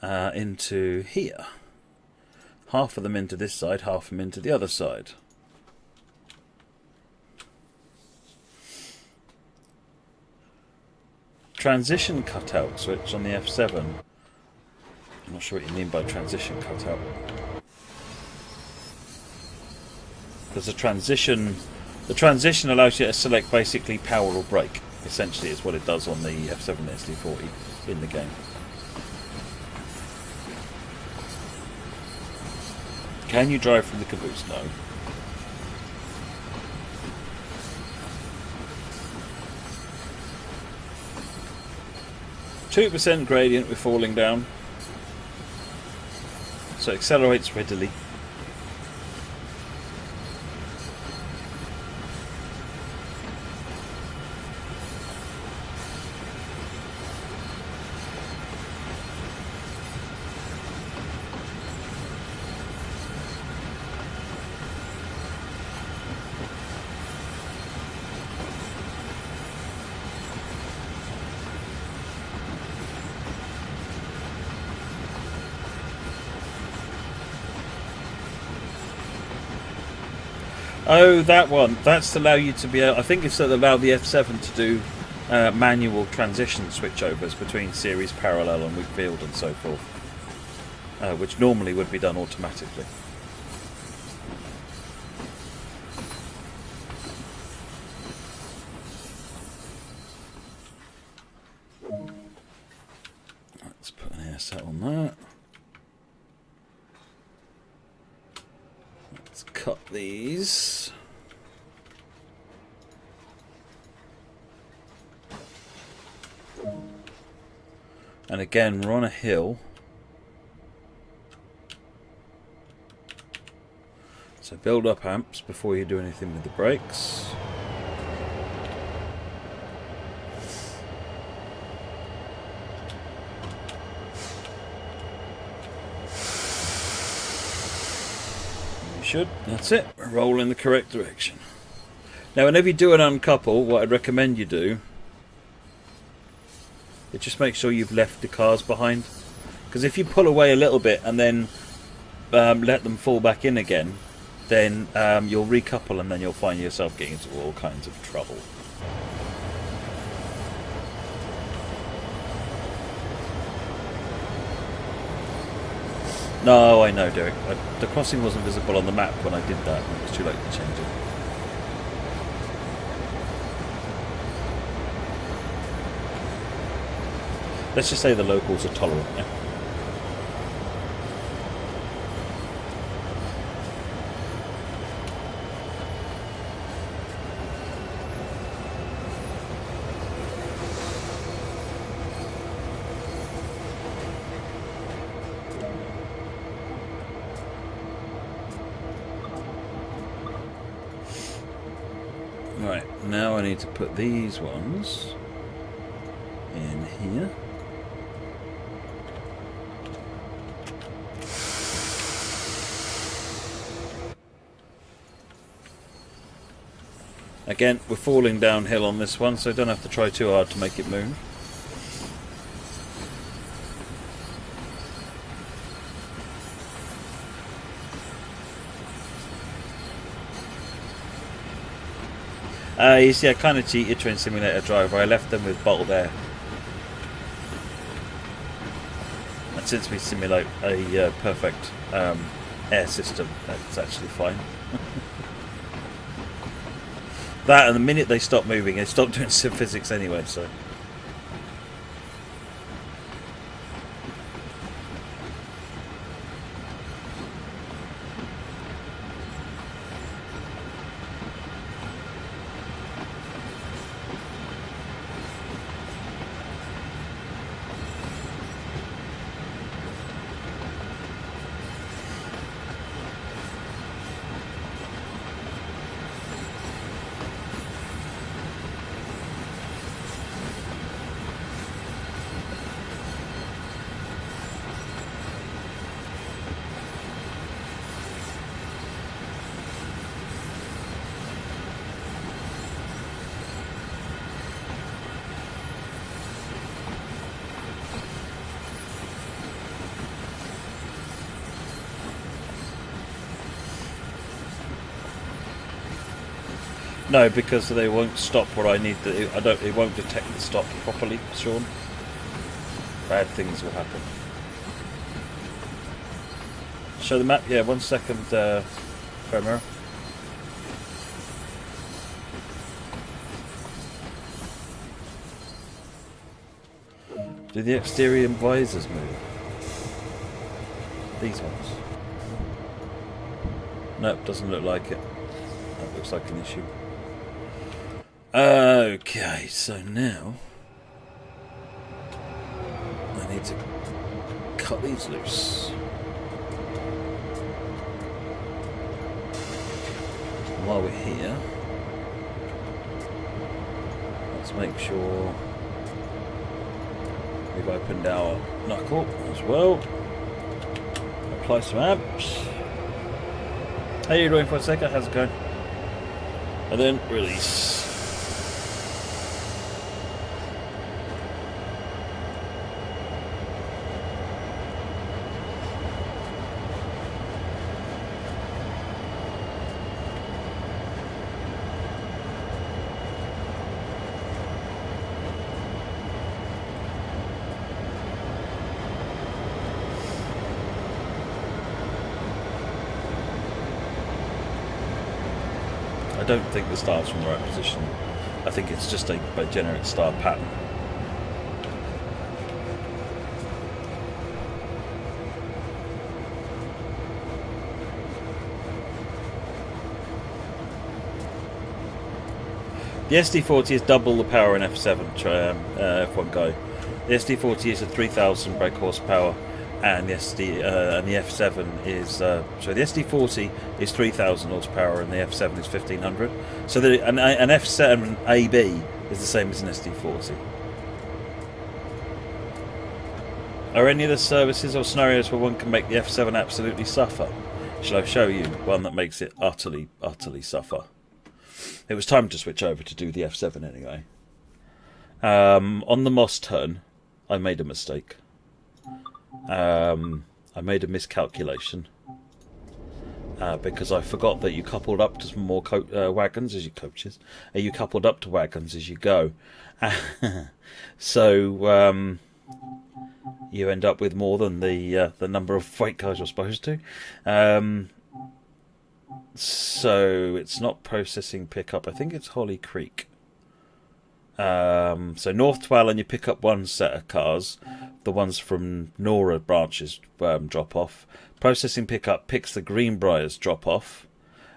into here. Half of them into this side, half of them into the other side. Transition cutout switch on the F7. I'm not sure what you mean by transition cutout. Because the transition allows you to select basically power or brake. Essentially, it's what it does on the F7 SD40 in the game. Can you drive from the caboose? No. %2 gradient with falling down. So it accelerates readily. Oh, that one. That's to allow you to be able... I think it's to allow the F7 to do manual transition switchovers between series, parallel and weak field and so forth. Which normally would be done automatically. Let's put an air set on that. Let's cut these. And again, we're on a hill. So build up amps before you do anything with the brakes. You should. That's it. Roll in the correct direction. Now, whenever you do an uncouple, what I'd recommend you do is just make sure you've left the cars behind. Because if you pull away a little bit and then let them fall back in again, then you'll recouple and then you'll find yourself getting into all kinds of trouble. No, I know, Derek. The crossing wasn't visible on the map when I did that. It was too late to change it. Let's just say the locals are tolerant now. Right, now I need to put these ones in here. Again, we're falling downhill on this one, so don't have to try too hard to make it move. You see, I kind of cheated Train Simulator Driver. I left them with bottled air. And since we simulate a perfect air system, that's actually fine. That, and the minute they stop moving, they stop doing sim physics anyway, so... No, because they won't stop what I need to. It won't detect the stop properly, Sean. Bad things will happen. Show the map. Yeah, 1 second, Premier. Do the exterior visors move? These ones. Nope, doesn't look like it. That looks like an issue. Okay, so now I need to cut these loose. While we're here, let's make sure we've opened our knuckle as well. Apply some amps. How you doing for a second? How's it going? And then release. I don't think the star's from the right position. I think it's just a generic star pattern. The SD40 is double the power in F7 F1 Go. The SD40 is a 3,000 brake horsepower, and the F7 is the SD40 is 3,000 horsepower, and the F7 is 1,500. So an F7 AB is the same as an SD40. Are any of the services or scenarios where one can make the F7 absolutely suffer? Shall I show you one that makes it utterly, utterly suffer? It was time to switch over to do the F7 anyway. On the Moss turn, I made a mistake. I made a miscalculation because I forgot that you coupled up to some more wagons as you coaches. You coupled up to wagons as you go, so you end up with more than the number of freight cars you're supposed to. So it's not processing pickup. I think it's Holly Creek. So North Twallan, you pick up one set of cars. The ones from Nora branches drop off. Processing pickup picks the Greenbriers drop off.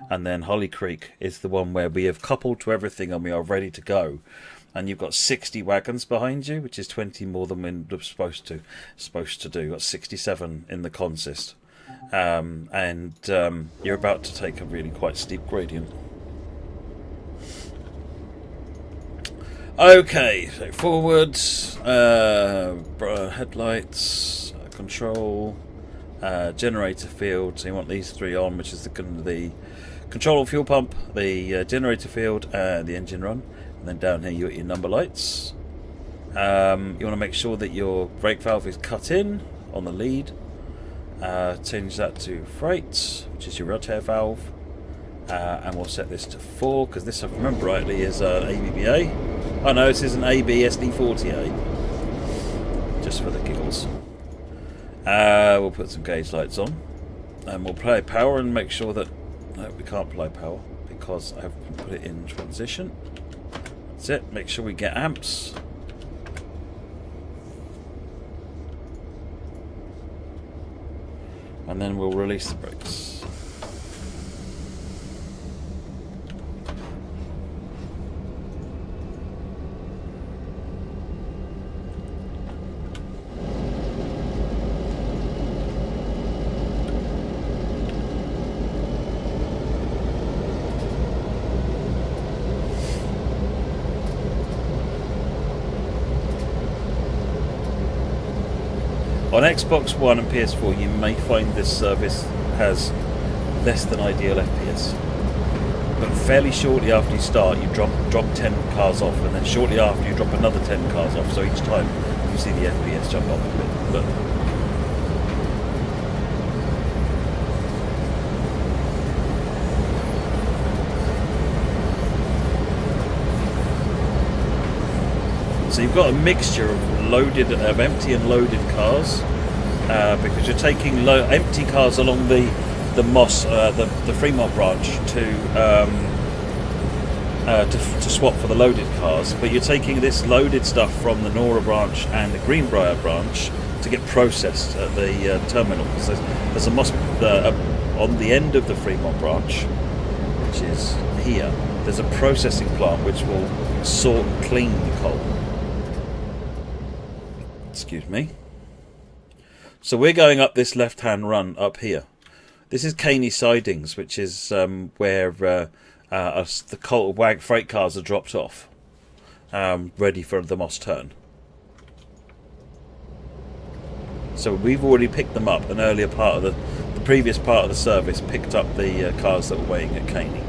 And then Holly Creek is the one where we have coupled to everything and we are ready to go. And you've got 60 wagons behind you, which is 20 more than we're supposed to do. You've got 67 in the consist. And you're about to take a really quite steep gradient. Okay, so forwards, headlights, control, generator field. So you want these three on, which is the control fuel pump, the generator field, and the engine run. And then down here you got your number lights. You want to make sure that your brake valve is cut in on the lead. Change that to freight, which is your rotator valve. And we'll set this to 4, because this, if I remember rightly, is ABBA. Oh no, this is an ABSD40A. Just for the giggles. We'll put some gauge lights on. And we'll play power and make sure that... No, we can't play power, because I haven't put it in transition. That's it. Make sure we get amps. And then we'll release the brakes. On Xbox One and PS4, you may find this service has less than ideal FPS. But fairly shortly after you start, you drop 10 cars off, and then shortly after you drop another 10 cars off. So each time you see the FPS jump up a bit. But so you've got a mixture of empty and loaded cars, because you're taking empty cars along the Fremont branch to swap for the loaded cars, but you're taking this loaded stuff from the Nora branch and the Greenbrier branch to get processed at the terminal. So there's a on the end of the Fremont branch, which is here. There's a processing plant which will sort and clean the coal. Excuse me. So we're going up this left-hand run up here. This is Caney Sidings, which is where the coal freight cars are dropped off, ready for the Moss Turn. So we've already picked them up. An earlier part of the previous part of the service picked up the cars that were waiting at Caney.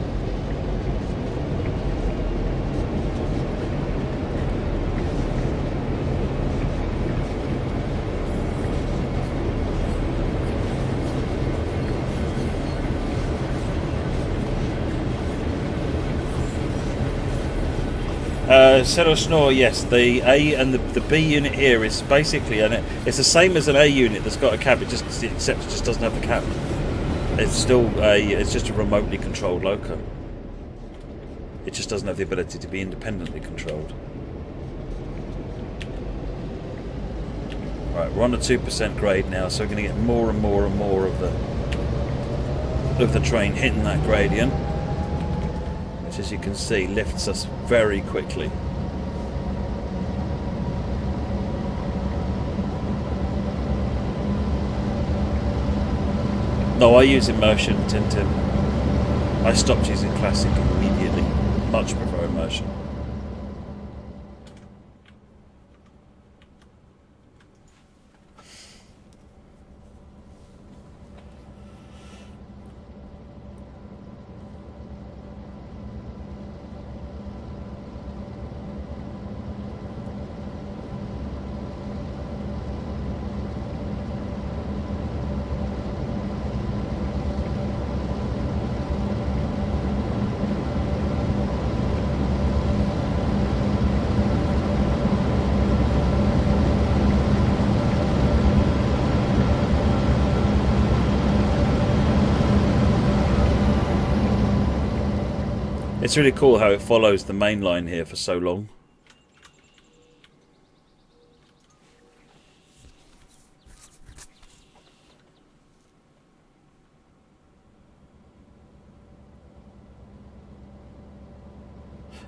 Settle Snore, yes. The A and the B unit here is basically, and it's the same as an A unit that's got a cab, except it just doesn't have the cab. It's still it's just a remotely controlled loco. It just doesn't have the ability to be independently controlled. Right, we're on a 2% grade now, so we're going to get more and more and more of the train hitting that gradient, which, as you can see, lifts us very quickly. No, I use immersion, Tintin. I stopped using classic immediately. Much prefer immersion. It's really cool how it follows the main line here for so long.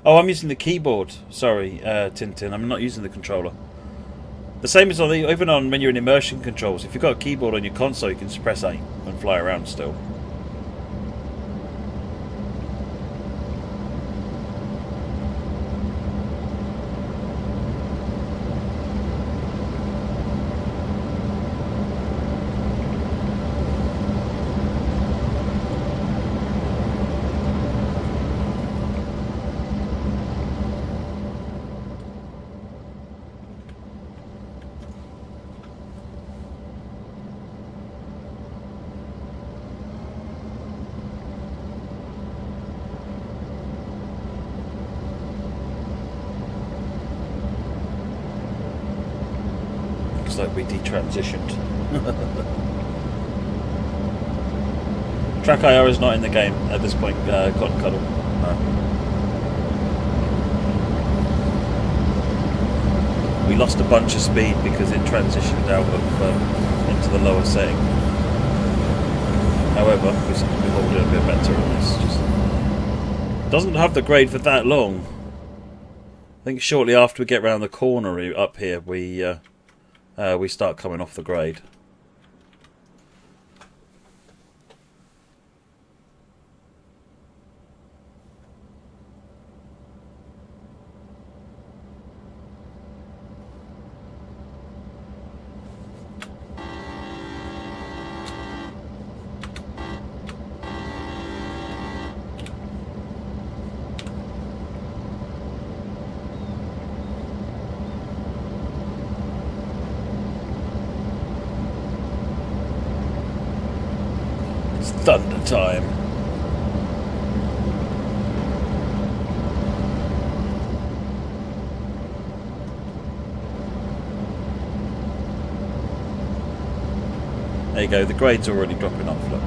Oh, I'm using the keyboard. Sorry, Tintin. I'm not using the controller. The same as even on when you're in immersion controls. If you've got a keyboard on your console, you can just press A and fly around still. looks like we detransitioned. Track IR is not in the game at this point, Cotton Cuddle. No. We lost a bunch of speed because it transitioned out of into the lower setting. However, we seem to be holding a bit better on this. Just doesn't have the grade for that long. I think shortly after we get round the corner up here, we start coming off the grade. Thunder time. There you go, the grade's already dropping off, look.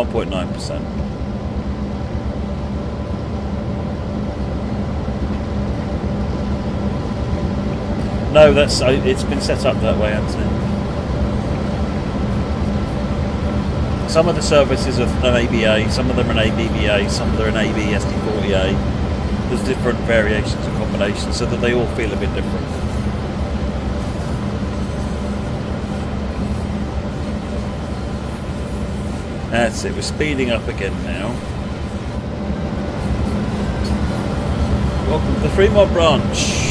1.9%. No, that's it's been set up that way, Anthony. Some of the services are an ABA, some of them are an ABBA, some of them are an AB SD40A. There's different variations and combinations so that they all feel a bit different. That's it, we're speeding up again now. Welcome to the Fremont branch.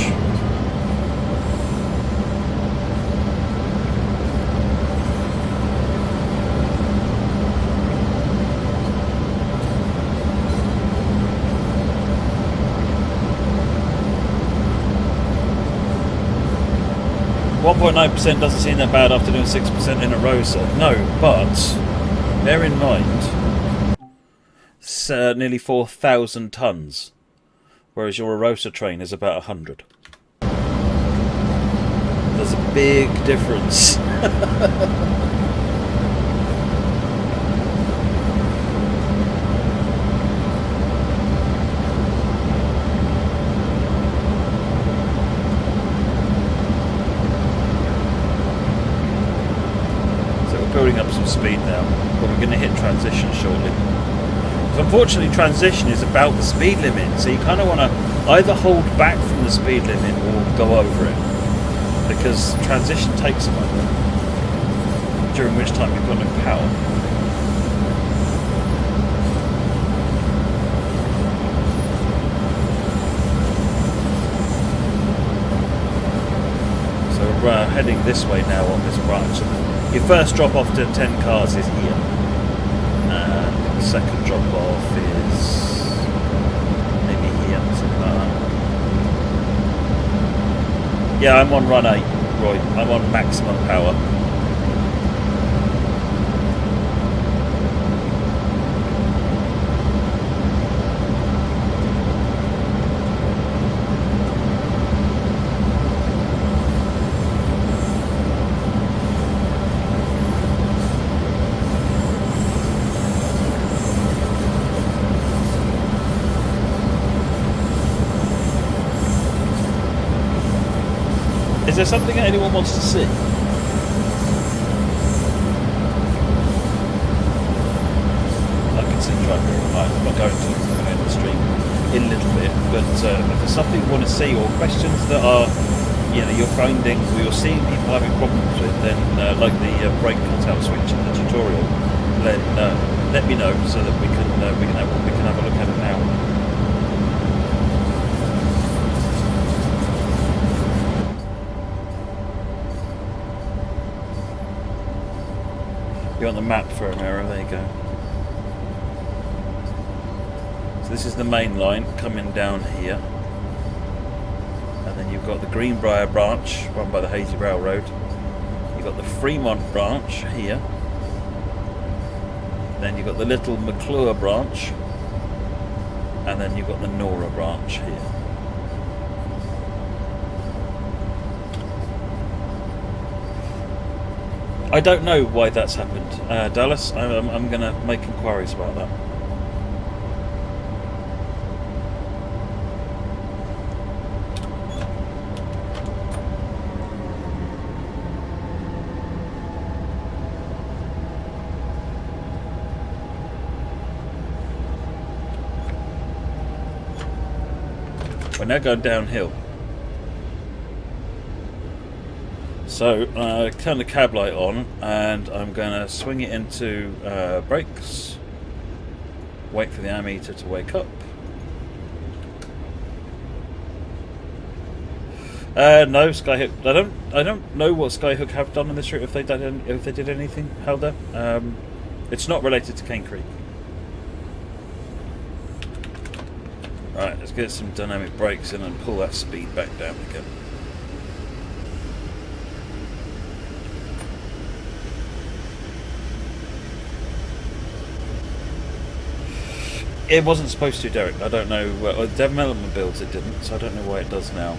.9% doesn't seem that bad after doing 6% in a row, sir. No, but bear in mind, it's nearly 4,000 tonnes, whereas your Arosa train is about 100. There's a big difference. Building up some speed now, but we're going to hit transition shortly. So unfortunately, transition is about the speed limit, so you kind of want to either hold back from the speed limit or go over it, because transition takes a moment, during which time you've got no power. So we're heading this way now on this branch. Your first drop off to 10 cars is here, and the second drop off is maybe here, something like that. Yeah, I'm on run 8, Roy. I'm on maximum power. Is there something that anyone wants to see? I can see traffic. I'm not going to end the stream in a little bit, but if there's something you want to see or questions that are, you're finding or you're seeing people having problems with, then like the brake cutout switch in the tutorial, then let me know so that we can have a look at it now. You're on the map for an error, there you go. So this is the main line coming down here. And then you've got the Greenbrier branch run by the Hazy Railroad. You've got the Fremont branch here. Then you've got the little McClure branch. And then you've got the Nora branch here. I don't know why that's happened, Dallas. I'm going to make inquiries about that. We're now going downhill. So, turn the cab light on, and I'm going to swing it into brakes. Wait for the ammeter to wake up. No, Skyhook. I don't know what Skyhook have done on this route. If they did anything, Helder. It's not related to Cane Creek. Right, let's get some dynamic brakes in and pull that speed back down again. It wasn't supposed to, Derek. I don't know. Well, development builds it didn't, so I don't know why it does now.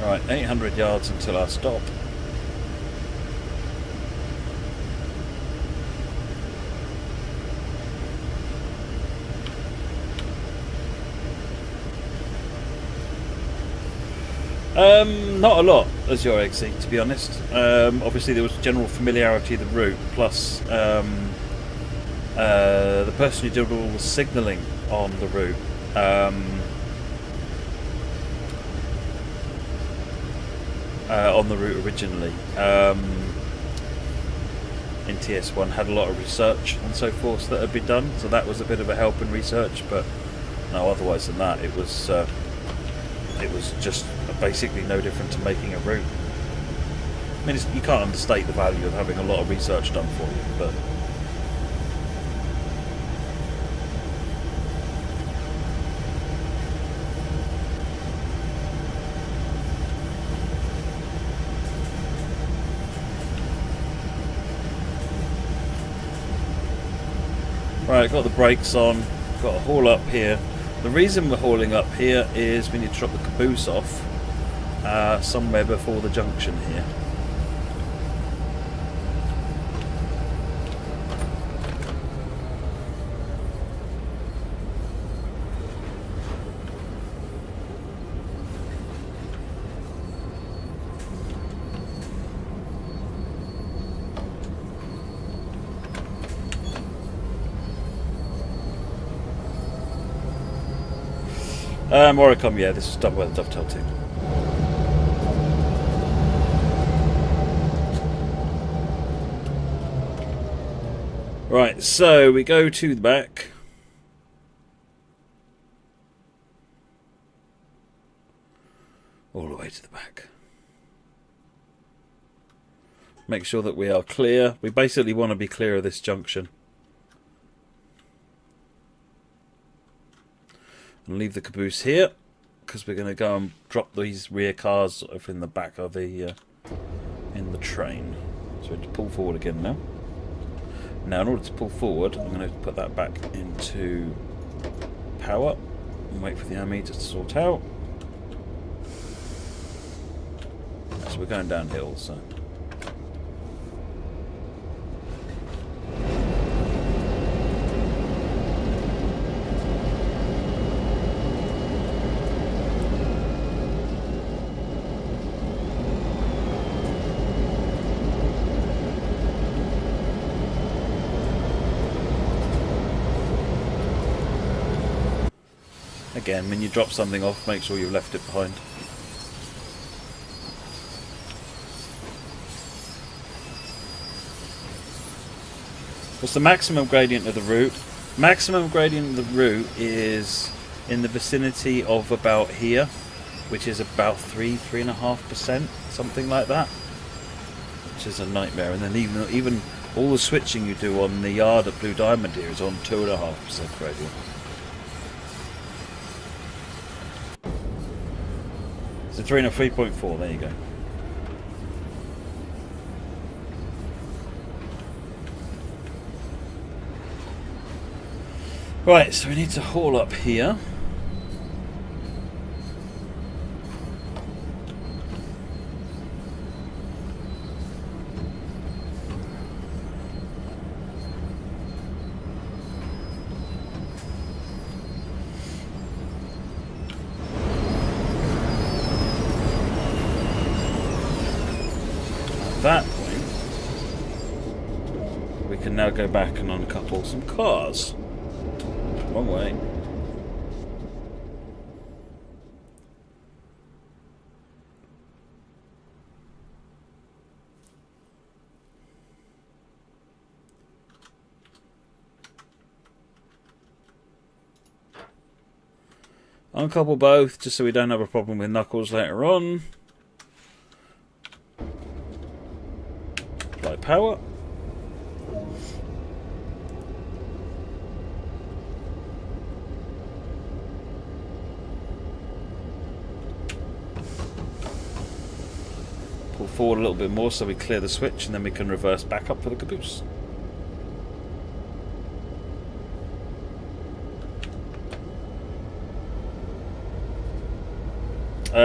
Right, 800 yards until our stop. Not a lot as your exit, to be honest. Obviously there was general familiarity of the route, plus the person who did all the signalling on the route originally in TS1 had a lot of research and so forth that had been done, so that was a bit of a help in research, but no, otherwise than that it was just basically no different to making a route. I mean, you can't understate the value of having a lot of research done for you, but right, got the brakes on, got a haul up here. The reason we're hauling up here is we need to drop the caboose off somewhere before the junction here. Oricom, yeah, this is done by the Dovetail team. Right, so we go to the back. All the way to the back. Make sure that we are clear. We basically want to be clear of this junction. And leave the caboose here, because we're going to go and drop these rear cars in the back of the in the train. So we have to pull forward again now. Now, in order to pull forward, I'm going to put that back into power and wait for the ammeter to sort out. So we're going downhill, so. Again, when you drop something off, make sure you've left it behind. What's the maximum gradient of the route? Maximum gradient of the route is in the vicinity of about here, which is about 3.5%, something like that, which is a nightmare. And then even all the switching you do on the yard at Blue Diamond here is on 2.5% gradient. So 3.4, there you go. Right, so we need to haul up here. that point, we can now go back and uncouple some cars. Wrong way. Uncouple both, just so we don't have a problem with knuckles later on. Apply power. Pull forward a little bit more so we clear the switch, and then we can reverse back up for the caboose.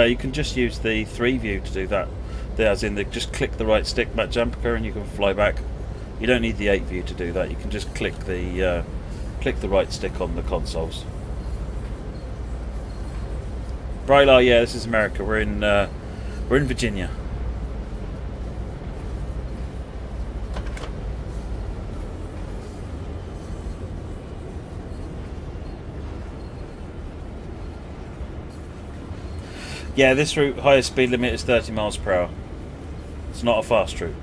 You can just use the 3 view to do that. As in, just click the right stick back jumper and you can fly back. You don't need the 8 view to do that. You can just click the right stick on the consoles. Brylar, yeah, this is America. We're in Virginia. Yeah, this route, highest speed limit is 30 miles per hour. It's not a fast route.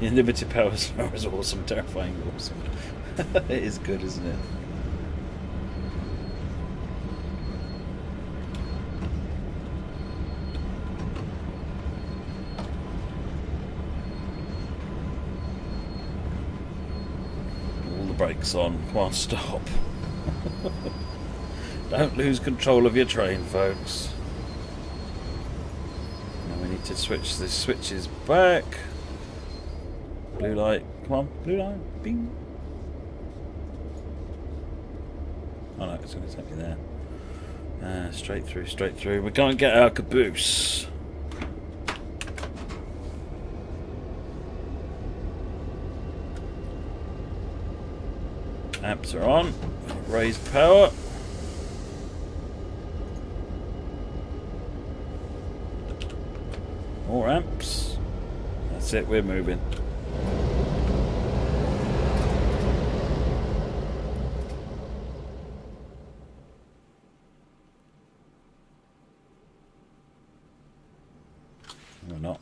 The unlimited power is awesome, terrifying awesome. It is good, isn't it? Brakes on. Come on, stop. Don't lose control of your train, folks. Now we need to switch the switches back. Blue light. Come on, blue light. Bing. Oh no, it's going to take me there. Straight through, straight through. We're going to get our caboose. Amps are on. Raise power. More amps. That's it, we're moving. We're not.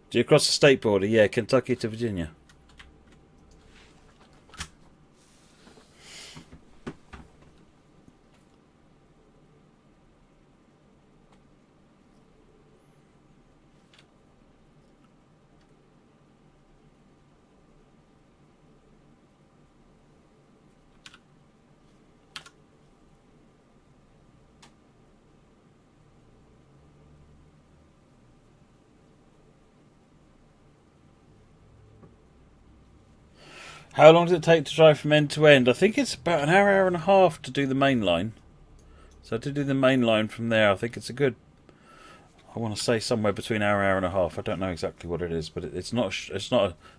Do you cross the state border? Yeah, Kentucky to Virginia. How long does it take to drive from end to end? I think it's about an hour, hour and a half to do the main line. So to do the main line from there, I think it's a good, I want to say somewhere between hour, hour and a half. I don't know exactly what it is, but it's not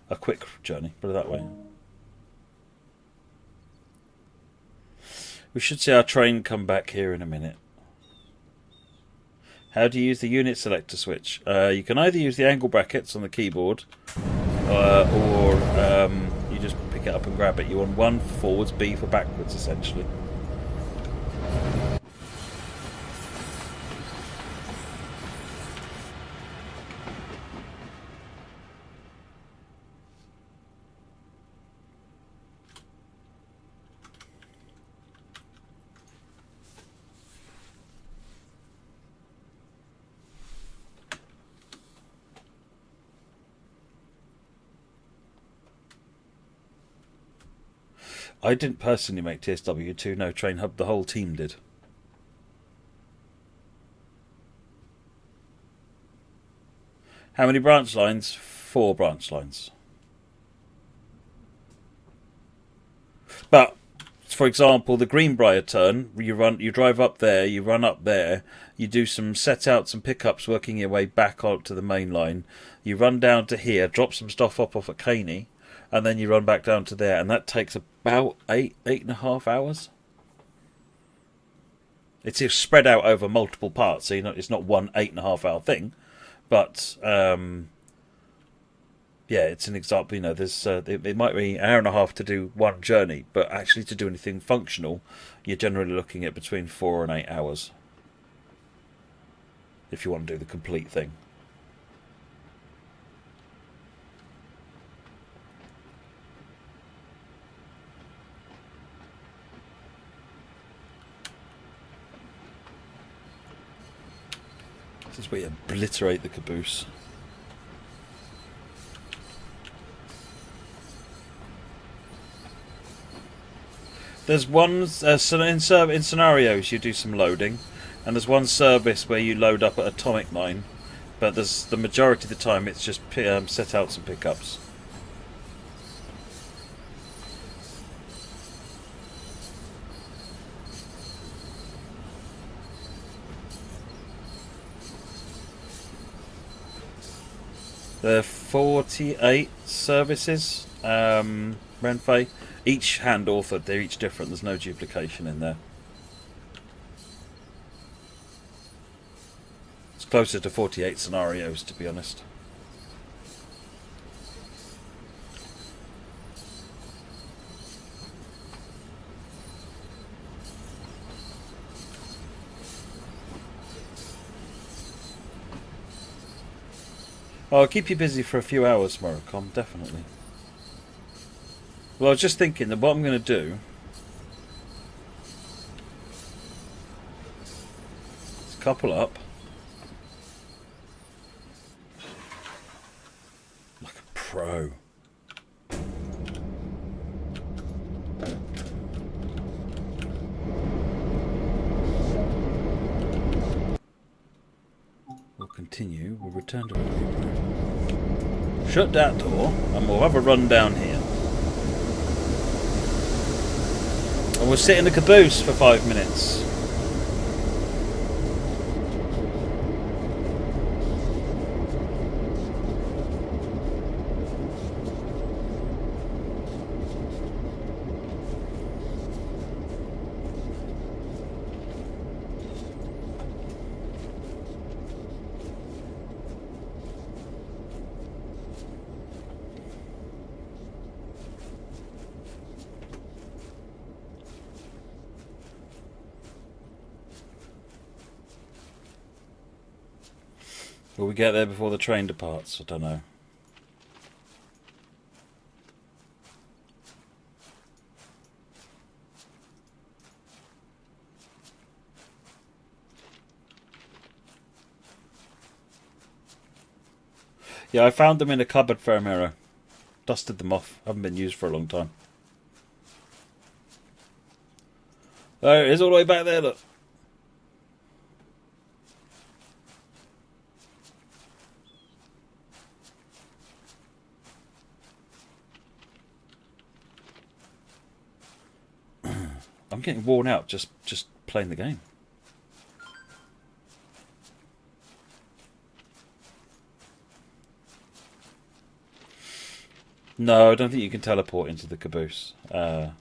a quick journey, put it that way. We should see our train come back here in a minute. How do you use the unit selector switch? You can either use the angle brackets on the keyboard, or you just pick it up and grab it. You want 1 for forwards, B for backwards, essentially. I didn't personally make TSW2, no, Train Hub, the whole team did. How many branch lines? 4 branch lines. But for example, the Greenbrier turn, you drive up there, you run up there, you do some set-outs and pickups working your way back onto the main line, you run down to here, drop some stuff off at Caney, and then you run back down to there, and that takes about 8.5 hours. It's spread out over multiple parts, so it's not one 8.5 hour thing, but yeah, it's an example. There's it might be an hour and a half to do one journey, but actually to do anything functional, you're generally looking at between 4 and 8 hours if you want to do the complete thing. This is where you obliterate the caboose. There's one in scenarios you do some loading, and there's one service where you load up at Atomic Mine, but there's the majority of the time it's just set outs and pickups. There are 48 services, Renfe. Each hand authored, they're each different, there's no duplication in there. It's closer to 48 scenarios, to be honest. I'll keep you busy for a few hours, Moricom, definitely. Well, I was just thinking that what I'm going to do is couple up like a pro. We'll continue. We'll return to it. Shut that door, and we'll have a run down here. And we'll sit in the caboose for 5 minutes. Will we get there before the train departs? I don't know. Yeah, I found them in a cupboard for a mirror. Dusted them off. Haven't been used for a long time. There it is, all the way back there, look. I'm getting worn out just playing the game. No, I don't think you can teleport into the caboose. I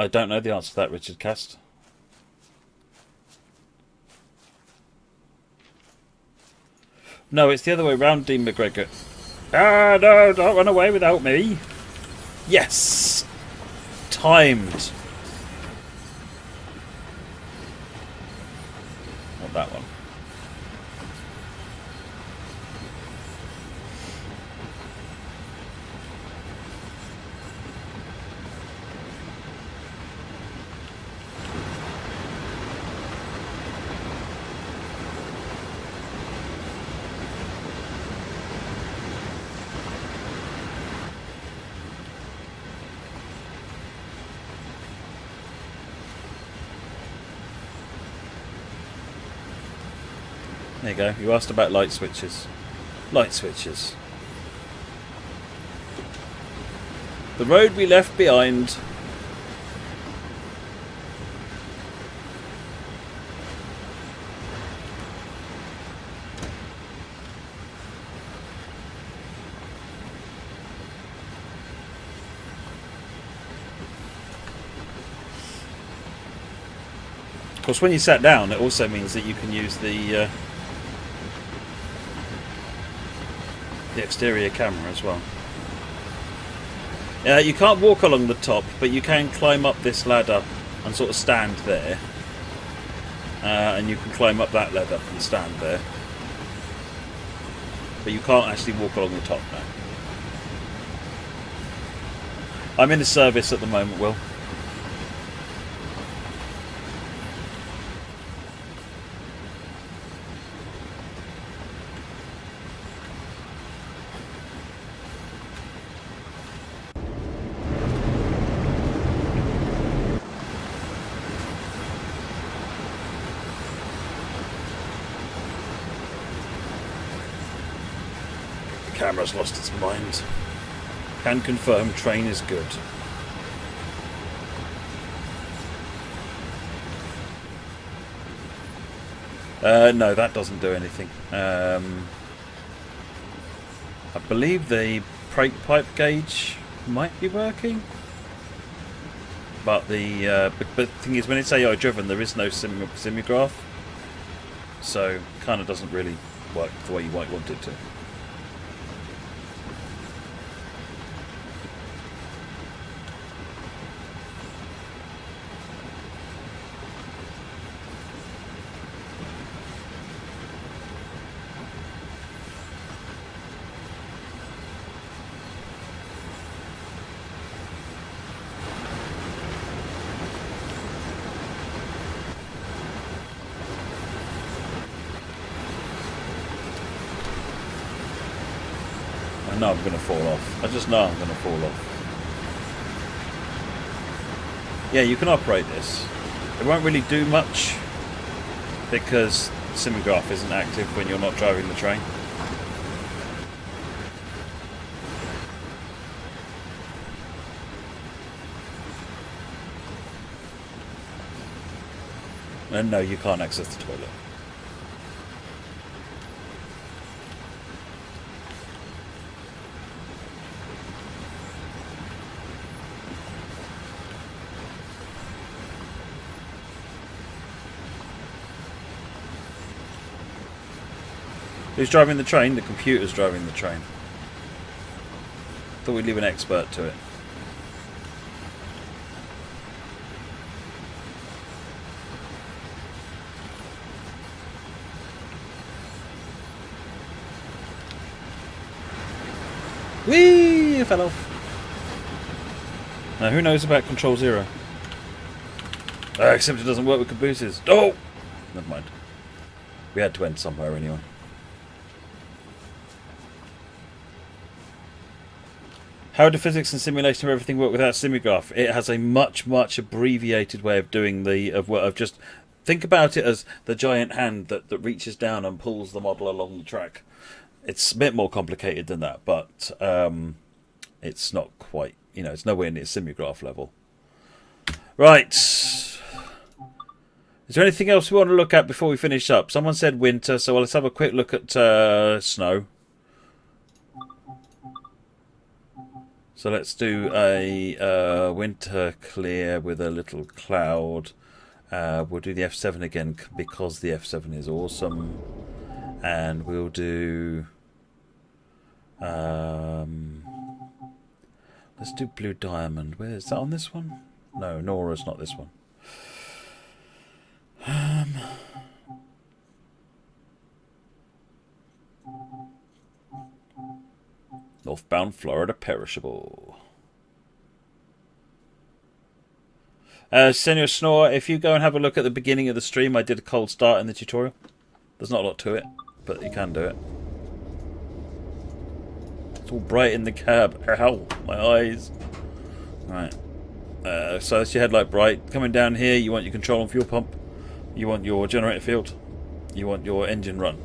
don't know the answer to that, Richard Cast. No, it's the other way round, Dean McGregor. Ah, no, don't run away without me. Yes! Timed. Not that one. There you go. You asked about light switches. Light switches. The road we left behind. Of course, when you sat down, it also means that you can use the exterior camera as well. You can't walk along the top, but you can climb up this ladder and sort of stand there. And you can climb up that ladder and stand there. But you can't actually walk along the top now. I'm in a service at the moment, Will. Camera's lost its mind. Can confirm train is good. No, that doesn't do anything. I believe the brake pipe gauge might be working, but the thing is, when it's AI driven, there is no simulgraph, so kind of doesn't really work the way you might want it to. I know I'm going to fall off. I just know I'm going to fall off. Yeah, you can operate this. It won't really do much because the simulgraph isn't active when you're not driving the train. And no, you can't access the toilet. Who's driving the train? The computer's driving the train. Thought we'd leave an expert to it. Whee! I fell off. Now, who knows about Control Zero? Except it doesn't work with cabooses. Oh! Never mind. We had to end somewhere anyway. How do physics and simulation of everything work without simulgraph? It has a much, much abbreviated way of doing of just think about it as the giant hand that reaches down and pulls the model along the track. It's a bit more complicated than that, but it's not quite, it's nowhere near simulgraph level. Right. Is there anything else we want to look at before we finish up? Someone said winter, so let's have a quick look at snow. So let's do a winter clear with a little cloud. We'll do the F7 again because the F7 is awesome. And we'll do... let's do Blue Diamond. Where is that on this one? No, Nora's not this one. Northbound Florida Perishable. Senor Snore, if you go and have a look at the beginning of the stream, I did a cold start in the tutorial. There's not a lot to it, but you can do it. It's all bright in the cab. Ow, my eyes. Right. So that's your headlight bright. Coming down here, you want your control and fuel pump. You want your generator field. You want your engine run.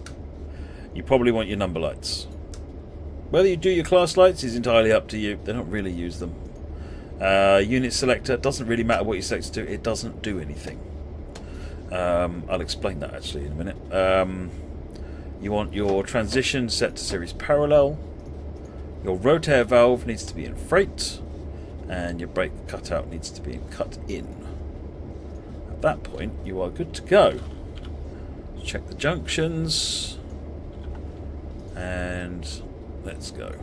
you probably want your number lights. Whether you do your class lights is entirely up to you. They don't really use them. Unit selector, doesn't really matter what you select to do. It doesn't do anything. I'll explain that actually in a minute. You want your transition set to series parallel. Your rotator valve needs to be in freight. And your brake cutout needs to be cut in. At that point, you are good to go. Check the junctions. And let's go.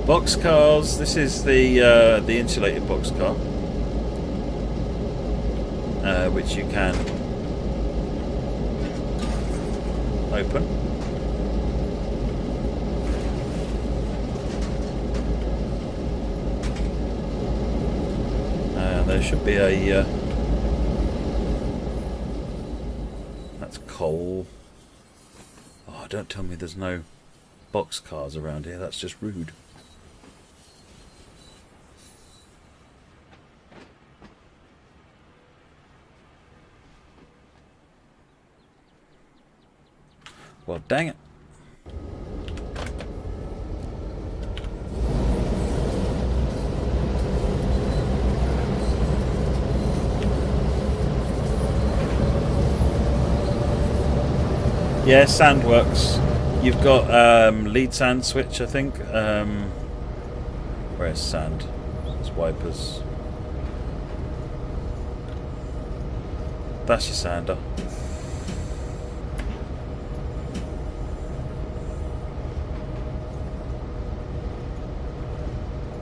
Boxcars. This is the insulated boxcar, which you can open. There should be a. That's coal. Oh, don't tell me there's no boxcars around here. That's just rude. Well, dang it. Yeah, sand works. You've got lead sand switch, I think. Where's sand? It's wipers. That's your sander.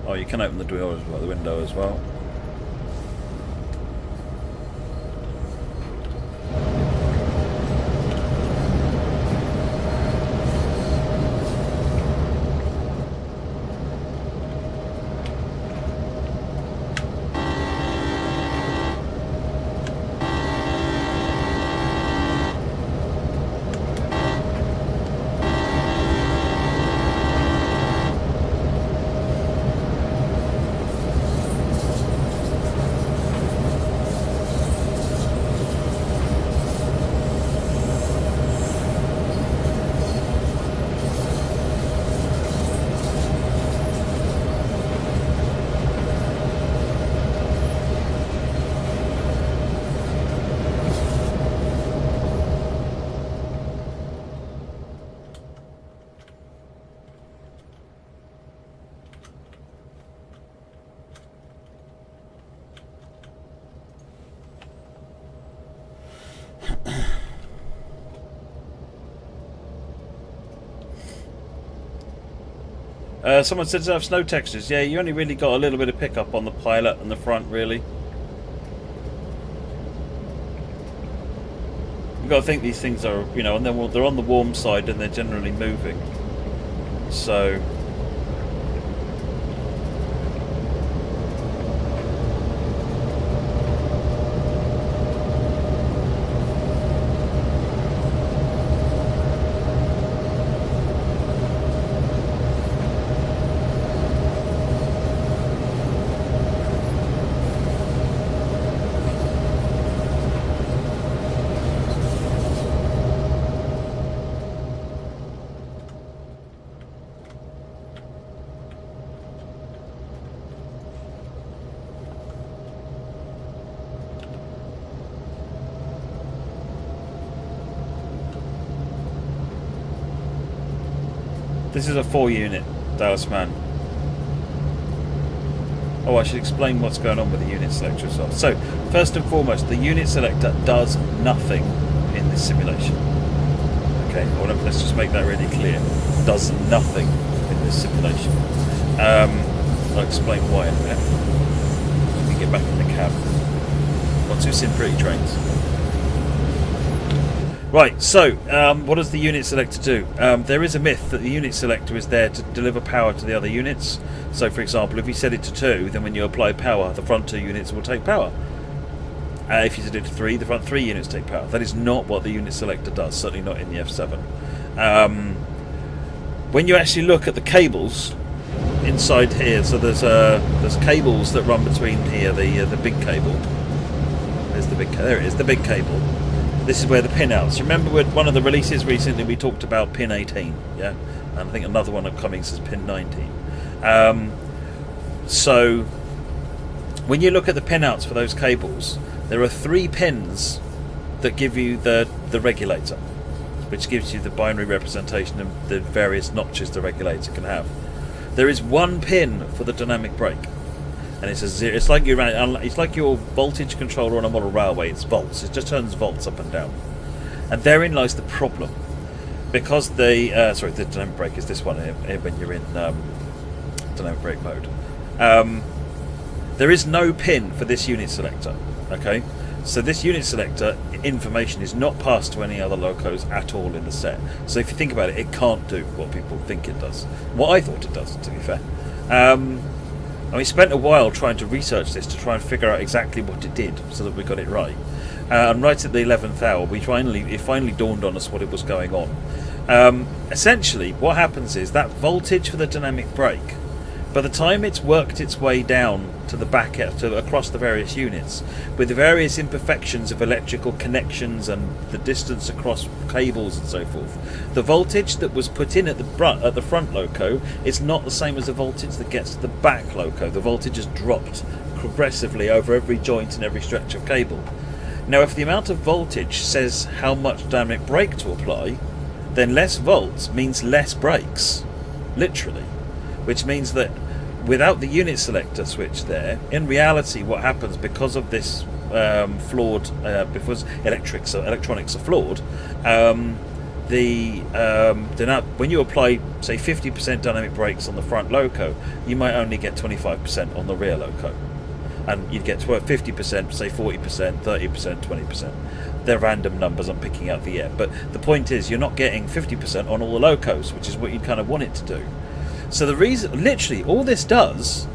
Oh, you can open the door as well, the window as well. Someone said to have snow textures. Yeah, you only really got a little bit of pickup on the pilot and the front, really. You've got to think these things are, you know, and they're on the warm side and they're generally moving. So... This is a 4-unit Dallas man. Oh, I should explain what's going on with the unit selector as well. So, first and foremost, the unit selector does nothing in this simulation. Okay, let's just make that really clear. Does nothing in this simulation. I'll explain why in a minute. Let me get back in the cab. Once we've seen pretty trains. Right, so what does the unit selector do? There is a myth that the unit selector is there to deliver power to the other units. So, for example, if you set it to 2, then when you apply power, the front 2 units will take power. If you did 3, the front 3 units take power. That is not what the unit selector does, certainly not in the F7. When you actually look at the cables inside here, so there's cables that run between here, the big cable. There's the big, there it is, the big cable. This is where the pin outs. Remember with one of the releases recently we talked about pin 18, yeah? And I think another one upcoming says pin 19. So when you look at the pin outs for those cables, there are 3 pins that give you the regulator, which gives you the binary representation of the various notches the regulator can have. There is 1 pin for the dynamic brake, and it's a 0. It's like your voltage controller on a model railway. It's volts. It just turns volts up and down, and therein lies the problem, because the dynamic brake is this one here when you're in dynamic brake mode. There is no pin for this unit selector. Okay, so this unit selector information is not passed to any other locos at all in the set. So if you think about it, it can't do what people think it does. What I thought it does, to be fair. And we spent a while trying to research this to try and figure out exactly what it did, so that we got it right. And right at the 11th hour, it finally dawned on us what it was going on. Essentially, what happens is that voltage for the dynamic brake, by the time it's worked its way down to the back across the various units, with the various imperfections of electrical connections and the distance across cables and so forth, the voltage that was put in at the front loco is not the same as the voltage that gets to the back loco. The voltage has dropped progressively over every joint and every stretch of cable. Now, if the amount of voltage says how much dynamic brake to apply, then less volts means less brakes, literally. Which means that without the unit selector switch there, in reality what happens, because of this flawed, because electronics are flawed, when you apply, say, 50% dynamic brakes on the front loco, you might only get 25% on the rear loco. And you'd get 50%, say 40%, 30%, 20%. They're random numbers I'm picking out the air. But the point is, you're not getting 50% on all the locos, which is what you'd kind of want it to do. So the reason, literally, all this does,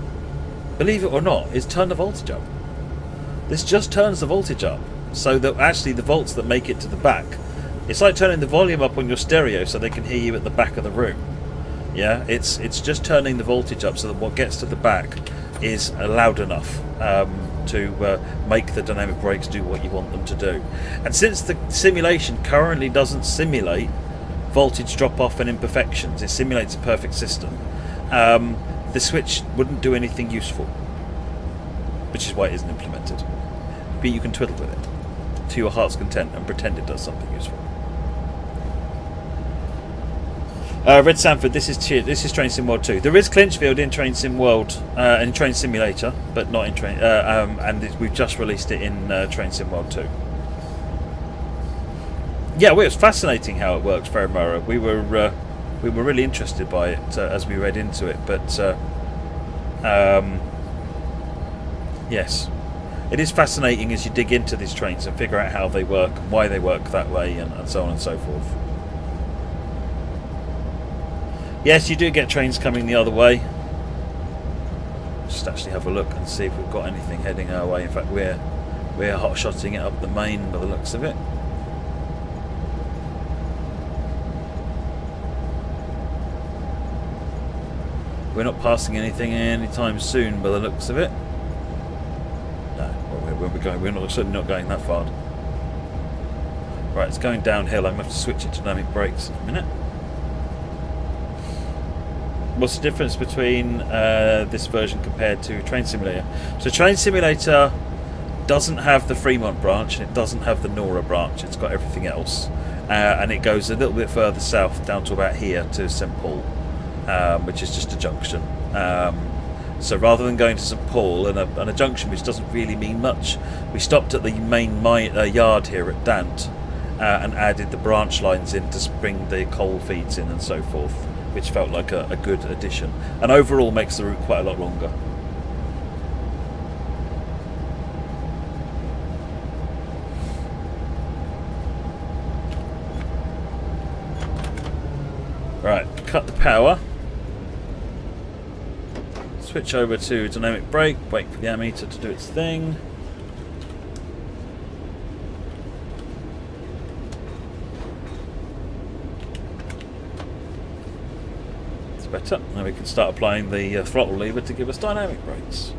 believe it or not, is turn the voltage up. This just turns the voltage up, so that actually the volts that make it to the back, it's like turning the volume up on your stereo so they can hear you at the back of the room. Yeah, it's just turning the voltage up so that what gets to the back is loud enough to make the dynamic brakes do what you want them to do. And since the simulation currently doesn't simulate voltage drop-off and imperfections, it simulates a perfect system, the switch wouldn't do anything useful, which is why it isn't implemented. But you can twiddle with it to your heart's content and pretend it does something useful. Red Sanford, this is Train Sim World 2. There is Clinchfield in Train Sim World, in Train Simulator, but not in Train, and we've just released it in Train Sim World 2. Yeah, well, it was fascinating how it works, Ferrara. We were really interested by it as we read into it, but yes, it is fascinating as you dig into these trains and figure out how they work, and why they work that way, and so on and so forth. Yes, you do get trains coming the other way. Just actually have a look and see if we've got anything heading our way. In fact, we're hot-shotting it up the main by the looks of it. We're not passing anything anytime soon by the looks of it. No, where we're going, certainly not going that far. Right, it's going downhill. I'm going to have to switch it to dynamic brakes in a minute. What's the difference between this version compared to Train Simulator? So Train Simulator doesn't have the Fremont branch, and it doesn't have the Nora branch. It's got everything else, and it goes a little bit further south down to about here to St Paul, which is just a junction. So rather than going to St Paul and a junction which doesn't really mean much, we stopped at the main yard here at Dant and added the branch lines in to bring the coal feeds in and so forth, which felt like a good addition, and overall makes the route quite a lot longer. Right, cut the power. Switch over to dynamic brake, wait for the ammeter to do its thing. That's better. Now we can start applying the throttle lever to give us dynamic brakes.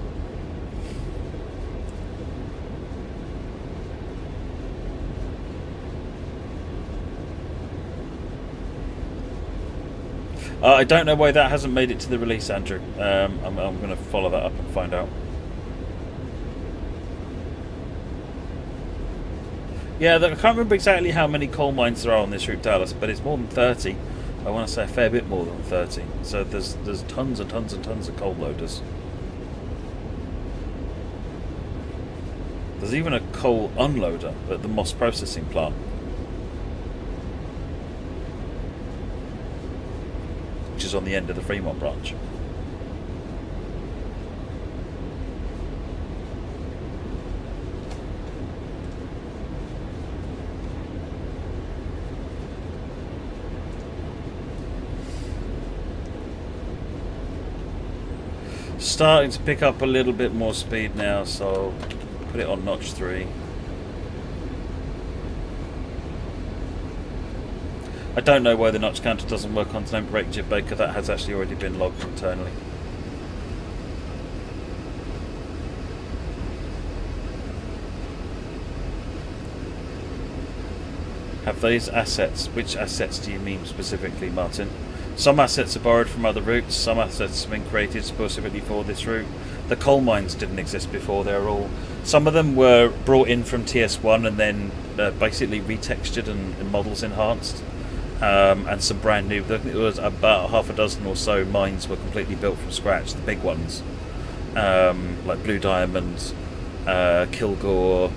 I don't know why that hasn't made it to the release, Andrew. I'm going to follow that up and find out. Yeah, I can't remember exactly how many coal mines there are on this route, Dallas, but it's more than 30. I want to say a fair bit more than 30. So there's tons and tons and tons of coal loaders. There's even a coal unloader at the Moss processing plant. Which is on the end of the Fremont branch. Starting to pick up a little bit more speed now, so put it on notch 3. I don't know why the notch counter doesn't work on dynamic brake, Jib Baker. That has actually already been logged internally. Have these assets, which assets do you mean specifically, Martin? Some assets are borrowed from other routes, some assets have been created specifically for this route. The coal mines didn't exist before, some of them were brought in from TS1 and then basically retextured and models enhanced. And some brand new, I think it was about half a dozen or so mines were completely built from scratch, the big ones. Like Blue Diamond, Kilgore,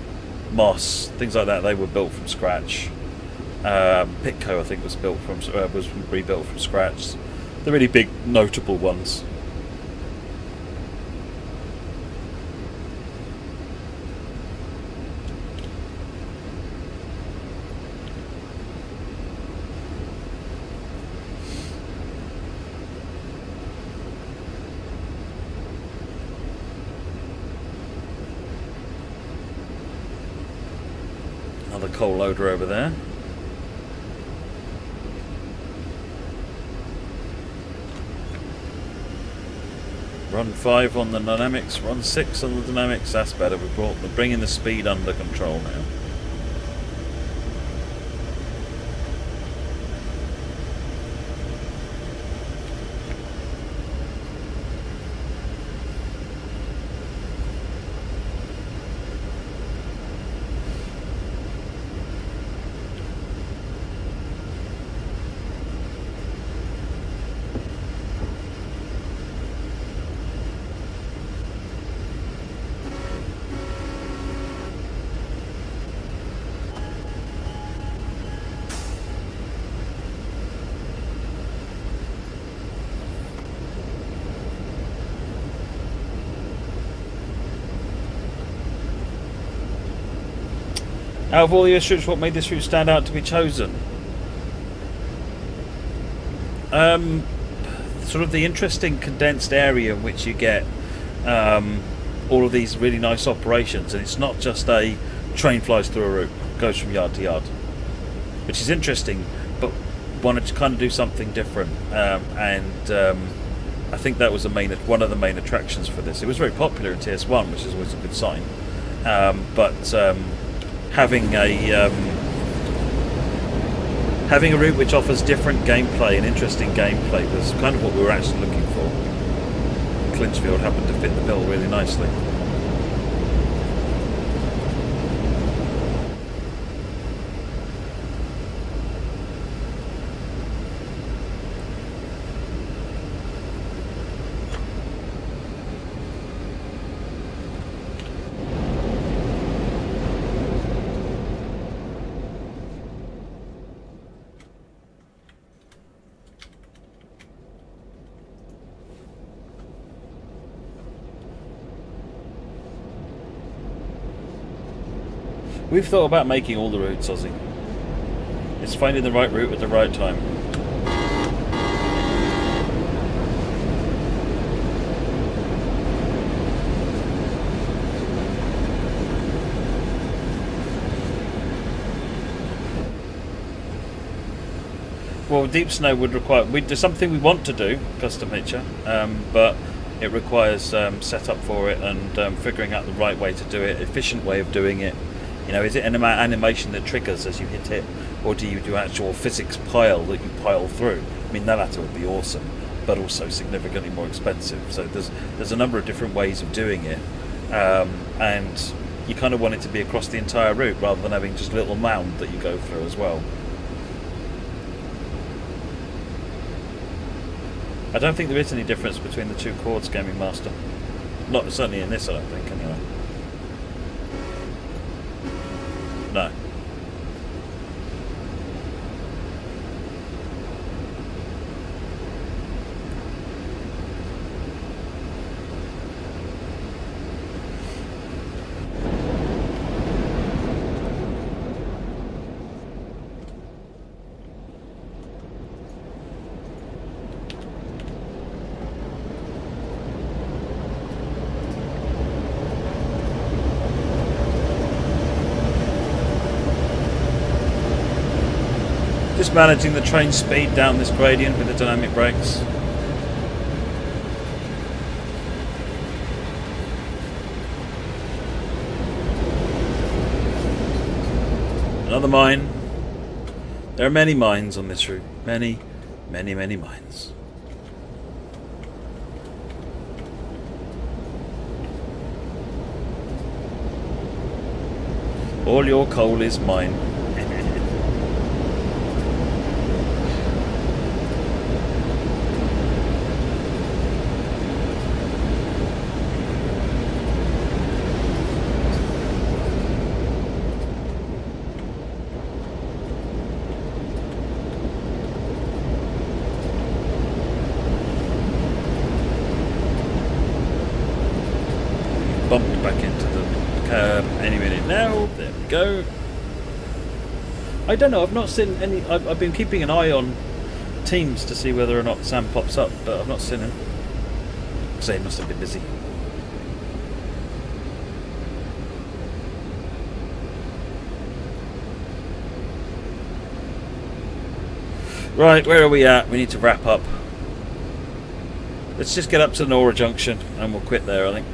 Moss, things like that, they were built from scratch. Pitco, I think, was rebuilt from scratch. The really big, notable ones. Another coal loader over there. Run 5 on the dynamics, run 6 on the dynamics, that's better. We're bringing the speed under control now. Out of all the US routes, what made this route stand out to be chosen? Sort of the interesting condensed area in which you get all of these really nice operations, and it's not just a train flies through a route, goes from yard to yard, which is interesting, but wanted to kind of do something different, and I think that was one of the main attractions for this. It was very popular in TS1, which is always a good sign, but having a route which offers different gameplay and interesting gameplay was kind of what we were actually looking for. Clinchfield happened to fit the bill really nicely. We've thought about making all the routes, Ozzy. It's finding the right route at the right time. Well, deep snow would require. We do something we want to do, custom hitcher, but it requires setup for it and figuring out the right way to do it, efficient way of doing it. You know, is it an animation that triggers as you hit it, or do you do actual physics pile that you pile through? I mean, that would be awesome, but also significantly more expensive. So there's a number of different ways of doing it, and you kind of want it to be across the entire route rather than having just a little mound that you go through as well. I don't think there is any difference between the two chords, Gaming Master. Not certainly in this, I don't think, anyway. No. Just managing the train speed down this gradient with the dynamic brakes. Another mine. There are many mines on this route. Many, many, many mines. All your coal is mine. Bumped back into the curb any minute now. There we go. I don't know, I've not seen any. I've been keeping an eye on Teams to see whether or not Sam pops up, but I've not seen him. So he must have been busy. Right, where are we at? We need to wrap up. Let's just get up to Nora Junction and we'll quit there, I think.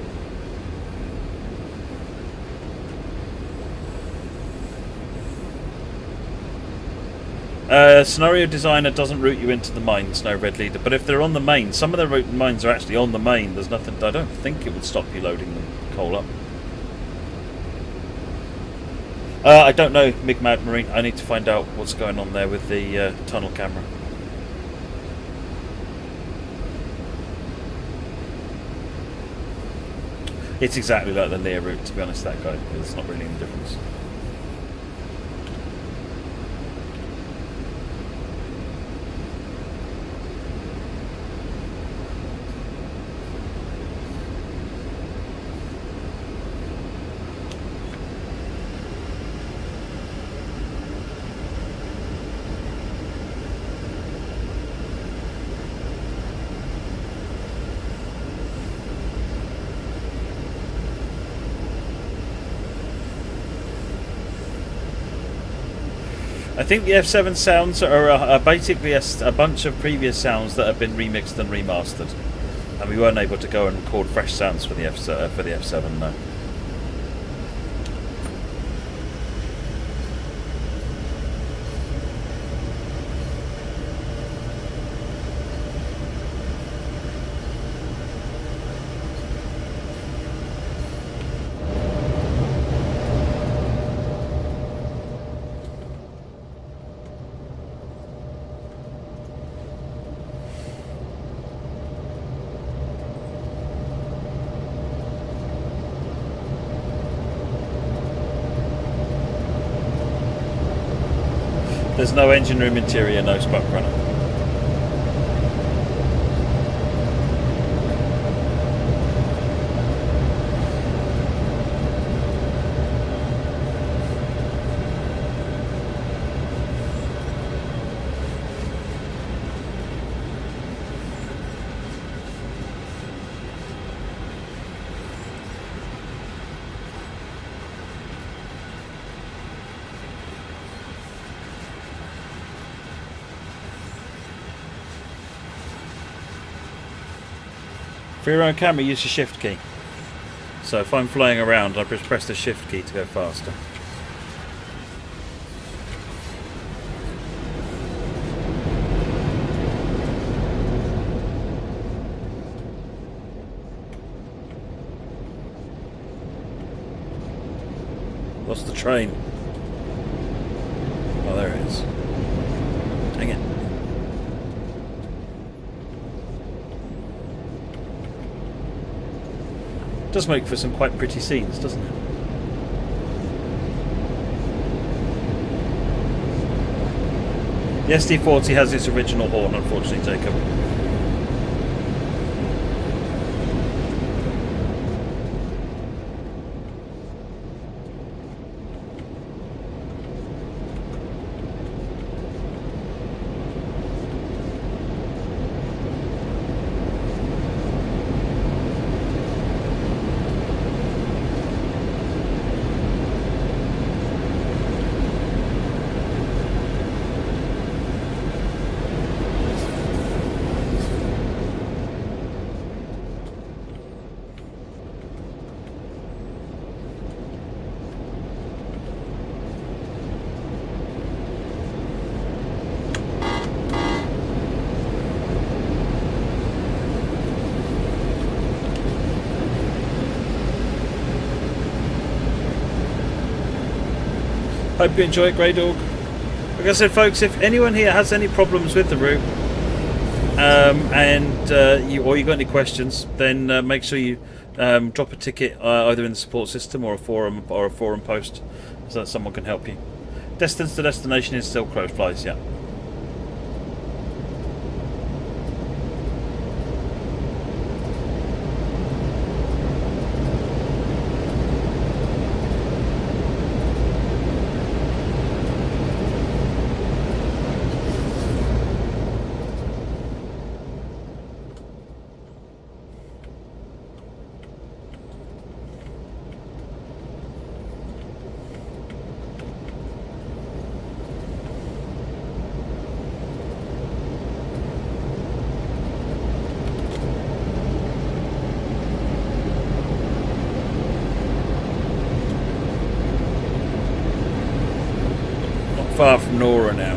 Scenario designer doesn't route you into the mines, no red leader. But if they're on the main, some of the mines are actually on the main. There's nothing. I don't think it would stop you loading the coal up. I don't know, Migmad Marine. I need to find out what's going on there with the tunnel camera. It's exactly like the near route, to be honest. That guy. There's not really any difference. I think the F7 sounds are basically a bunch of previous sounds that have been remixed and remastered, and we weren't able to go and record fresh sounds for the F7. No. There's no engine room interior, no spark runner. For your own camera, use your shift key. So if I'm flying around, I just press the shift key to go faster. Lost the train. Oh, there it is. Dang it. Does make for some quite pretty scenes, doesn't it? The SD40 has its original horn, unfortunately, Jacob. Hope you enjoy it, Grey Dog. Like I said, folks, if anyone here has any problems with the route, or you got any questions, then make sure you drop a ticket either in the support system or a forum post, so that someone can help you. Distance to destination is still crow flies, yeah. Far from Nora now.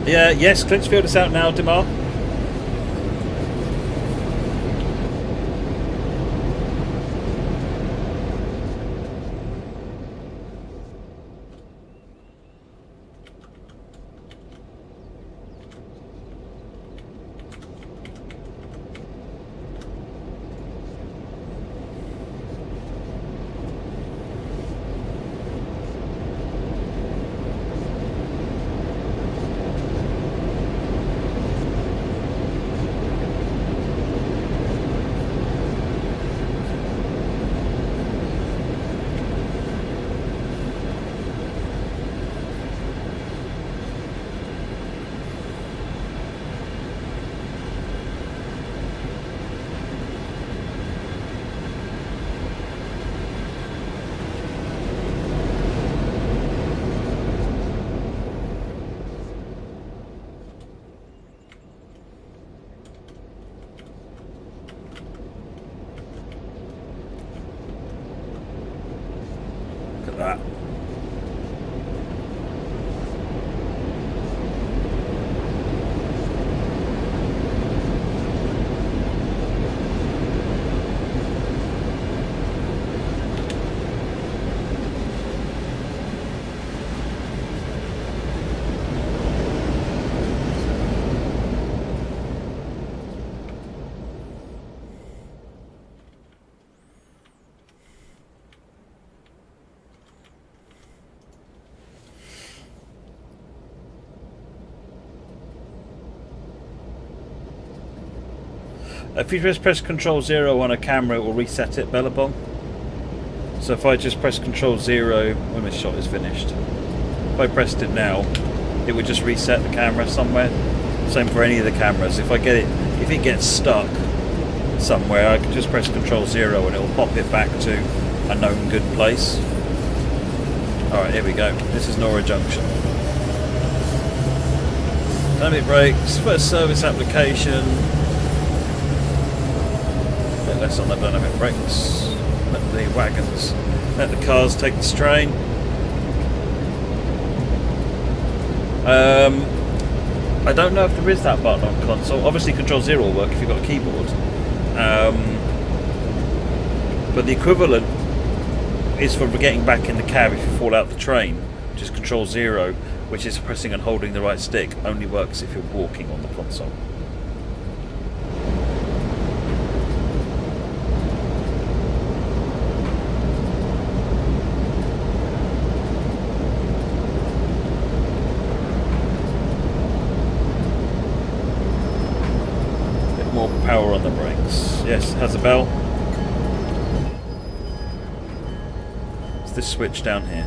Yeah, yes, Clinchfield is out now, Demar. That. If you just press Control 0 on a camera, it will reset it, Bellabong. So if I just press Control 0 when this shot is finished, if I pressed it now, it would just reset the camera somewhere. Same for any of the cameras. If it gets stuck somewhere, I can just press Control 0 and it will pop it back to a known good place. Alright, here we go. This is Nora Junction. Dynamic brakes, first service application. less on the dynamic brakes. Let the wagons, let the cars take the strain. I don't know if there is that button on console. Obviously Control 0 will work if you've got a keyboard. But the equivalent is for getting back in the cab if you fall out the train, which is Control 0, which is pressing and holding the right stick. Only works if you're walking on the console. Bit more power on the brakes. Yes, it has a bell. It's this switch down here.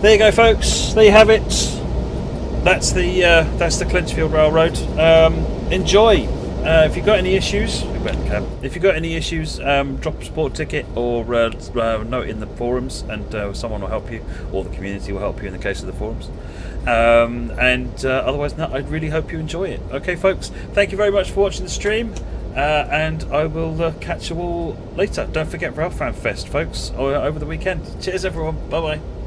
There you go, folks. There you have it. That's the Clinchfield Railroad. Enjoy. If you've got any issues, if you've got any issues, drop a support ticket or note in the forums, and someone will help you, or the community will help you in the case of the forums. Otherwise, no, I really hope you enjoy it. Okay, folks. Thank you very much for watching the stream. And I will catch you all later. Don't forget Railfan Fest, folks, over the weekend. Cheers, everyone. Bye bye.